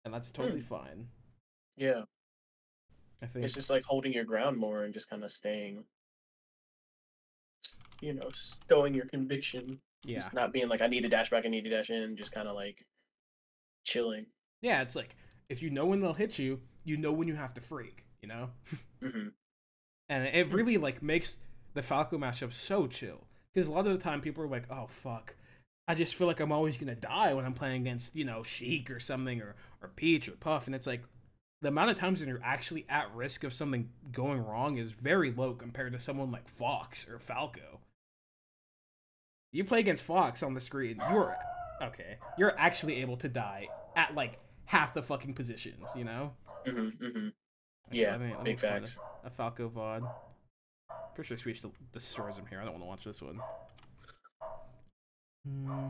and that's totally fine. Yeah. I think. It's just like holding your ground more and just kind of staying, stowing your conviction. Yeah. Just not being like, I need to dash back, I need to dash in, just kind of like chilling. Yeah, it's like if you know when they'll hit you, you know when you have to freak. You know. Mm-hmm. And it really like makes the Falco matchup so chill because a lot of the time people are like, "Oh fuck, I just feel like I'm always gonna die when I'm playing against Sheik or something or Peach or Puff," and it's like the amount of times that you're actually at risk of something going wrong is very low compared to someone like Fox or Falco. You play against Fox on the screen, you're actually able to die at like half the fucking positions, you know? Mm-hmm. Mm-hmm. Okay, Yeah, let me big find facts. a Falco VOD. Pretty sure Switch destroys him here. I don't want to watch this one. Hmm.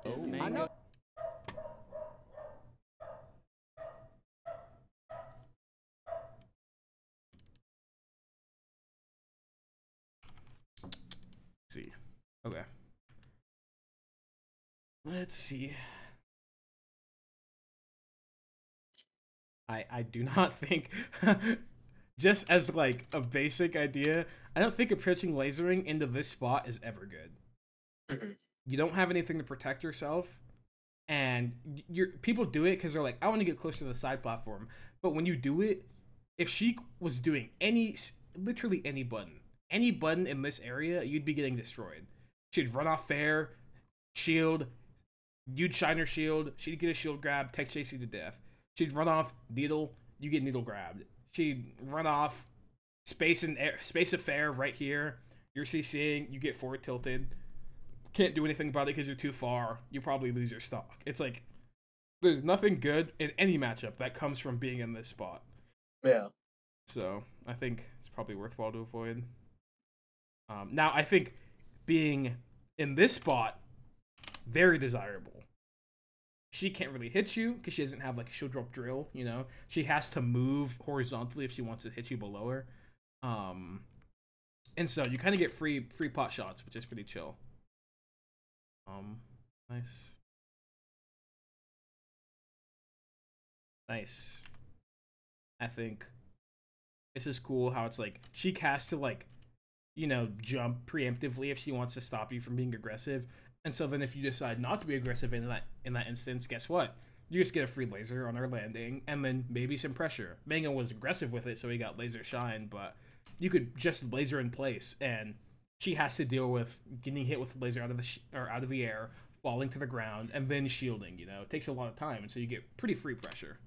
Is Oh. mango. Let's see. Okay. Let's see. I do not think just as like a basic idea, I don't think approaching lasering into this spot is ever good. Mm-hmm. You don't have anything to protect yourself, and people do it because they're like, I want to get close to the side platform. But when you do it, if Sheik was doing literally any button in this area, you'd be getting destroyed. She'd run off fair, shield, you'd shine her shield, she'd get a shield grab, tech chase you to death. She'd run off, needle, you get needle grabbed. She'd run off, space of fair right here. You're CCing, you get forward tilted. Can't do anything about it because you're too far. You probably lose your stock. It's like there's nothing good in any matchup that comes from being in this spot. Yeah. So I think it's probably worthwhile to avoid. Now I think being in this spot very desirable. She can't really hit you because she doesn't have like a shield drop drill. You know, she has to move horizontally if she wants to hit you below her. And so you kind of get free pot shots, which is pretty chill. Nice. Nice. I think this is cool how it's like she has to like, jump preemptively if she wants to stop you from being aggressive. And so then if you decide not to be aggressive in that instance, guess what? You just get a free laser on her landing and then maybe some pressure. Mango was aggressive with it, so he got laser shine, but you could just laser in place and she has to deal with getting hit with laser out of the air, falling to the ground, and then shielding. It takes a lot of time, and so you get pretty free pressure.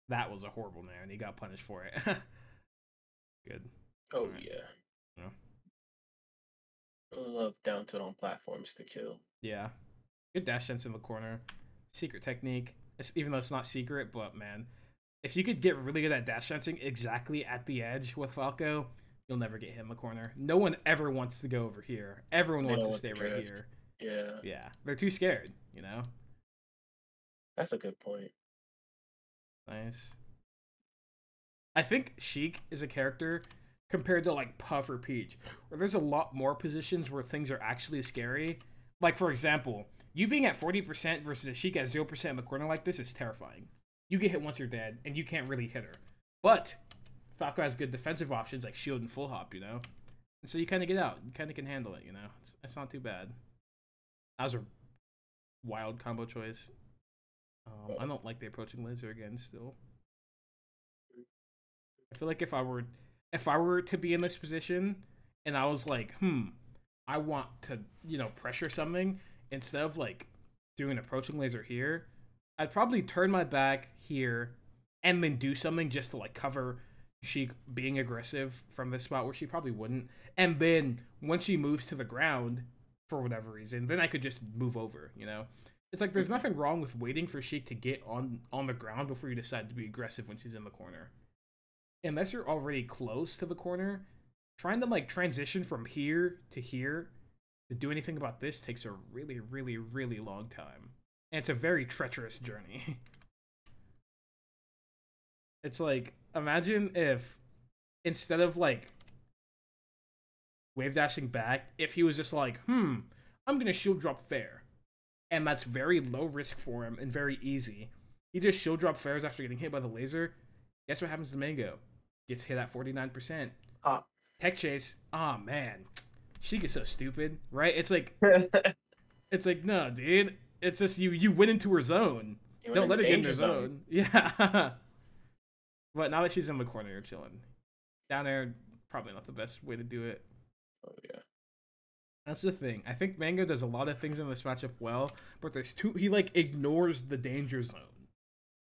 That was a horrible nair, and he got punished for it. Good. Oh right. yeah. I love down tilt on platforms to kill. Yeah. Good dash sense in the corner. Secret technique. Even though it's not secret, but man, if you could get really good at dash sensing exactly at the edge with Falco, you'll never get hit in the corner. No one ever wants to go over here. Everyone wants to stay right here. Yeah. Yeah. They're too scared, That's a good point. Nice. I think Sheik is a character compared to like Puff or Peach, where there's a lot more positions where things are actually scary. Like for example, You being at 40% versus a Sheik at 0% in the corner like this is terrifying. You get hit once you're dead, and you can't really hit her. But Falco has good defensive options like shield and full hop, you know? And so you kind of get out. You kind of can handle it, you know? It's not too bad. That was a wild combo choice. I don't like the approaching laser again still. I feel like if I were to be in this position and I was like, I want to, you know, pressure something instead of like doing an approaching laser here, I'd probably turn my back here and then do something just to like cover Sheik being aggressive from this spot where she probably wouldn't. And then once she moves to the ground for whatever reason, then I could just move over, you know? It's like there's nothing wrong with waiting for Sheik to get on the ground before you decide to be aggressive when she's in the corner. Unless you're already close to the corner, trying to like transition from here to do anything about this takes a really, really, really long time. And it's a very treacherous journey. It's like, imagine if instead of like wave dashing back, if he was just like, I'm gonna shield drop fair. And that's very low risk for him and very easy. He just shield drop fairs after getting hit by the laser. Guess what happens to Mango? Gets hit at 49%. Tech chase. Oh man. She gets so stupid, right? It's like no, dude. It's just you went into her zone. Don't let her get in her zone. Yeah. But now that she's in the corner, you're chilling. Down there, probably not the best way to do it. Oh yeah. That's the thing. I think Mango does a lot of things in this matchup well, but he like ignores the danger zone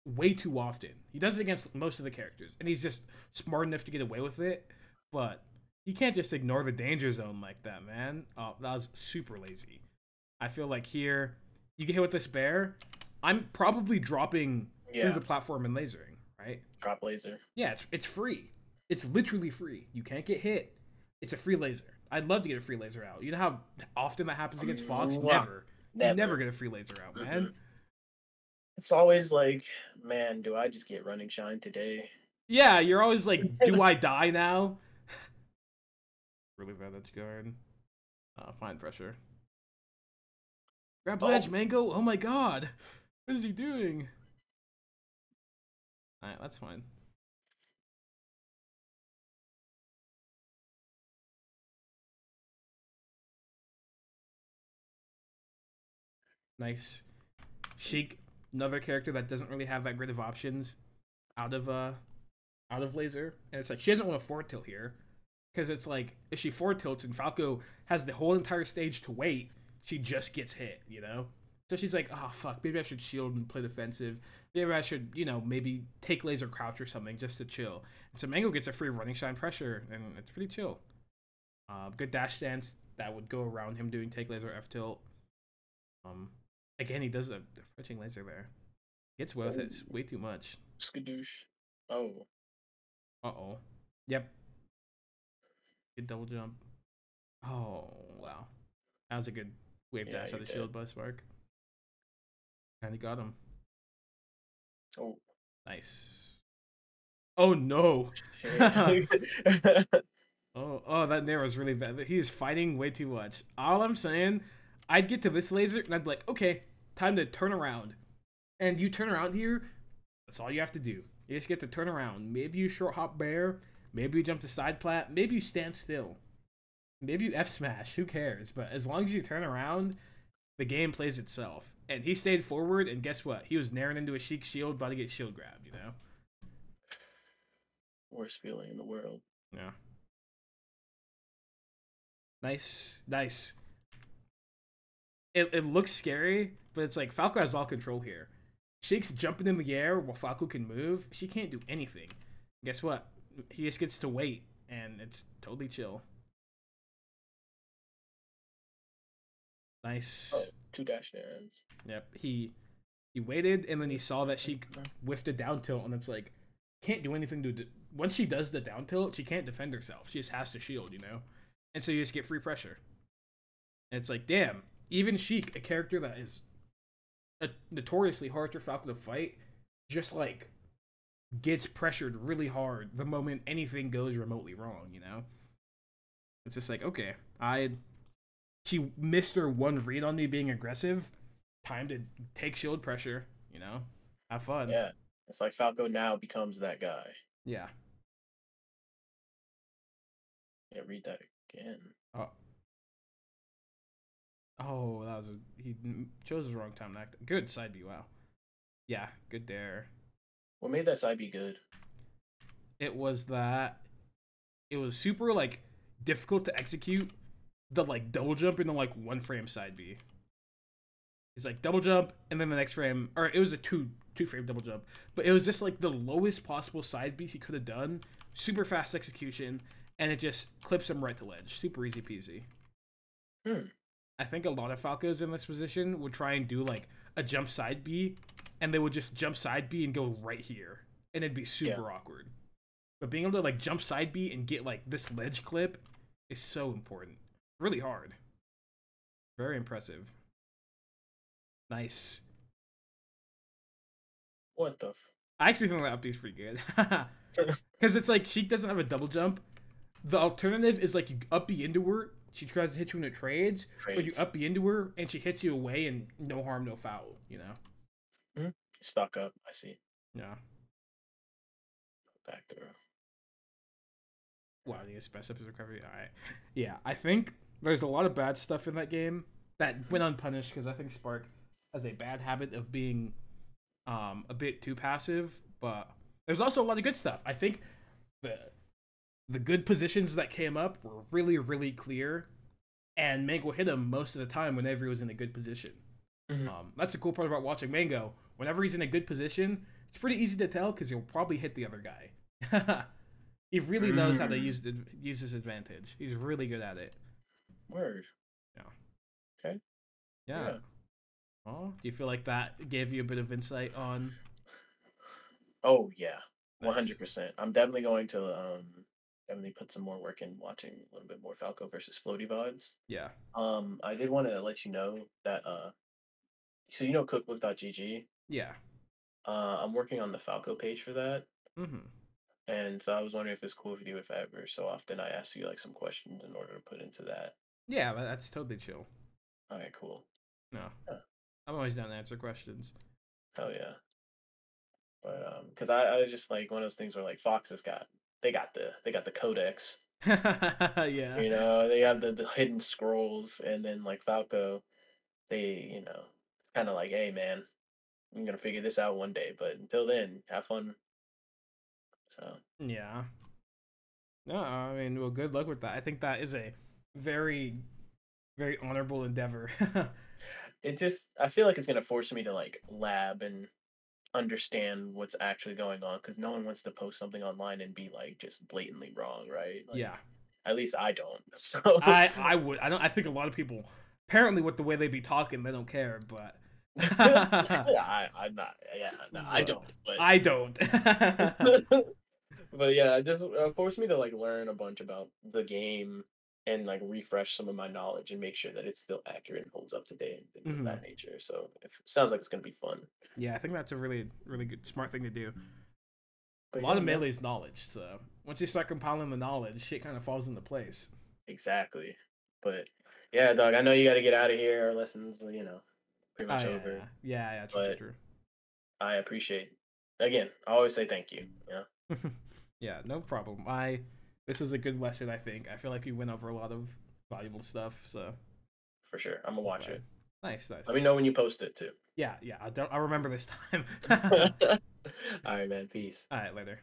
way too often. He does it against most of the characters, and he's just smart enough to get away with it, but you can't just ignore the danger zone like that, man. Oh, that was super lazy. I feel like here, you get hit with this bear, I'm probably dropping through the platform and lasering, right? Drop laser. Yeah, it's free. It's literally free. You can't get hit. It's a free laser. I'd love to get a free laser out. You know how often that happens against Fox? Never. Never get a free laser out, man. It's always like, man, do I just get running shine today? Yeah, you're always like, do I die now? Really bad edge guard. Fine pressure. Grab ledge, Mango. Oh my god. What is he doing? Alright, that's fine. Nice. Sheik, another character that doesn't really have that great of options out of laser. And it's like she doesn't want to forward tilt here. Because it's like if she forward tilts and Falco has the whole entire stage to wait, she just gets hit, you know? So she's like, oh fuck, maybe I should shield and play defensive. Maybe I should, you know, maybe take laser crouch or something just to chill. And so Mango gets a free running shine pressure, and it's pretty chill. Good dash dance that would go around him doing take laser F tilt. Again, he does a approaching laser there. Gets away with it. It's way too much. Skadoosh. Oh. Uh-oh. Yep. Good double jump. Oh, wow. That was a good wave dash out of shield by Spark. And he got him. Oh. Nice. Oh, no. Oh, that nair was really bad. He's fighting way too much. All I'm saying, I'd get to this laser, and I'd be like, okay, time to turn around. And you turn around here, that's all you have to do. You just get to turn around. Maybe you short hop bear. Maybe you jump to side plat. Maybe you stand still. Maybe you F smash. Who cares? But as long as you turn around, the game plays itself. And he stayed forward, and guess what? He was naring into a Sheik shield, about to get shield grabbed, you know? Worst feeling in the world. Yeah. Nice. Nice. It looks scary, but it's like Falco has all control here. Sheik's jumping in the air while Falco can move. She can't do anything. Guess what? He just gets to wait, and it's totally chill. Nice. Oh, 2 dash downs. Yep. He waited, and then he saw that she whiffed a down tilt, and it's like, can't do anything to... Once she does the down tilt, she can't defend herself. She just has to shield, you know? And so you just get free pressure. And it's like, damn. Even Sheik, a character that is notoriously hard for Falco to fight, just like gets pressured really hard the moment anything goes remotely wrong, you know? It's just like, okay, she missed her one read on me being aggressive, time to take shield pressure. Have fun. Yeah, it's like Falco now becomes that guy. Yeah. Yeah, read that again. Oh. Oh, he chose the wrong time to act. Good side B. Wow. Yeah, good there. What made that side be good? It was that it was super like difficult to execute the like double jump in the like 1 frame side B. It's like double jump and then the next frame, or it was a two frame double jump, but it was just like the lowest possible side B he could have done. Super fast execution, and it just clips him right to ledge. Super easy peasy. I think a lot of Falcos in this position would try and do like a jump side B, and they would just jump side B and go right here, and it'd be super awkward. But being able to like jump side B and get like this ledge clip is so important. Really hard. Very impressive. Nice. What the? I actually think that update's pretty good. Because it's like Sheik doesn't have a double jump. The alternative is like you up B into her, she tries to hit you in a trades, or you up B into her and she hits you away and no harm, no foul, Stock up, I see. Yeah. Back there. Wow, the best up his recovery. Alright. Yeah, I think there's a lot of bad stuff in that game that went unpunished because I think Spark has a bad habit of being a bit too passive, but there's also a lot of good stuff. I think the good positions that came up were really, really clear, and Mango hit him most of the time whenever he was in a good position. That's a cool part about watching Mango. Whenever he's in a good position, it's pretty easy to tell because he'll probably hit the other guy. He really knows how to use his advantage. He's really good at it. Word. Yeah. Okay. Yeah. Well, do you feel like that gave you a bit of insight on? Oh yeah, 100%. I'm definitely going to definitely put some more work in watching a little bit more Falco versus Floaty VODs. Yeah. I did want to let you know that so you know cookbook.gg. Yeah. I'm working on the Falco page for that. Mm-hmm. And so I was wondering if it's cool with you if ever so often I ask you like some questions in order to put into that. Yeah, that's totally chill. All right, cool. No. Yeah. I'm always down to answer questions. Hell yeah. But because I was just like one of those things where like Fox has got they got the codex. Yeah. They have the hidden scrolls, and then like Falco, they kind of like, hey man, I'm gonna figure this out one day, but until then, have fun. So Yeah. No, I mean, well, good luck with that. I think that is a very, very honorable endeavor. I feel like it's gonna force me to like lab and understand what's actually going on because no one wants to post something online and be like just blatantly wrong, right? Like, Yeah. at least I don't. So I would. I think a lot of people, apparently with the way they be talking, they don't care, but I'm not. Yeah, no, I don't. But I don't. but yeah, it just forced me to like learn a bunch about the game and like refresh some of my knowledge and make sure that it's still accurate and holds up to date and things of that nature. So it sounds like it's gonna be fun. Yeah, I think that's a really, really good, smart thing to do. But a lot of Melee's knowledge, so once you start compiling the knowledge, shit kind of falls into place. Exactly. But yeah, dog, I know you got to get out of here. Our lessons, pretty much over. Yeah, true. I appreciate. Again, I always say thank you. Yeah, no problem. This was a good lesson. I think. I feel like we went over a lot of valuable stuff. So for sure, I'm gonna watch it. Nice. Let me know when you post it too. Yeah. I'll remember this time. All right, man. Peace. All right, later.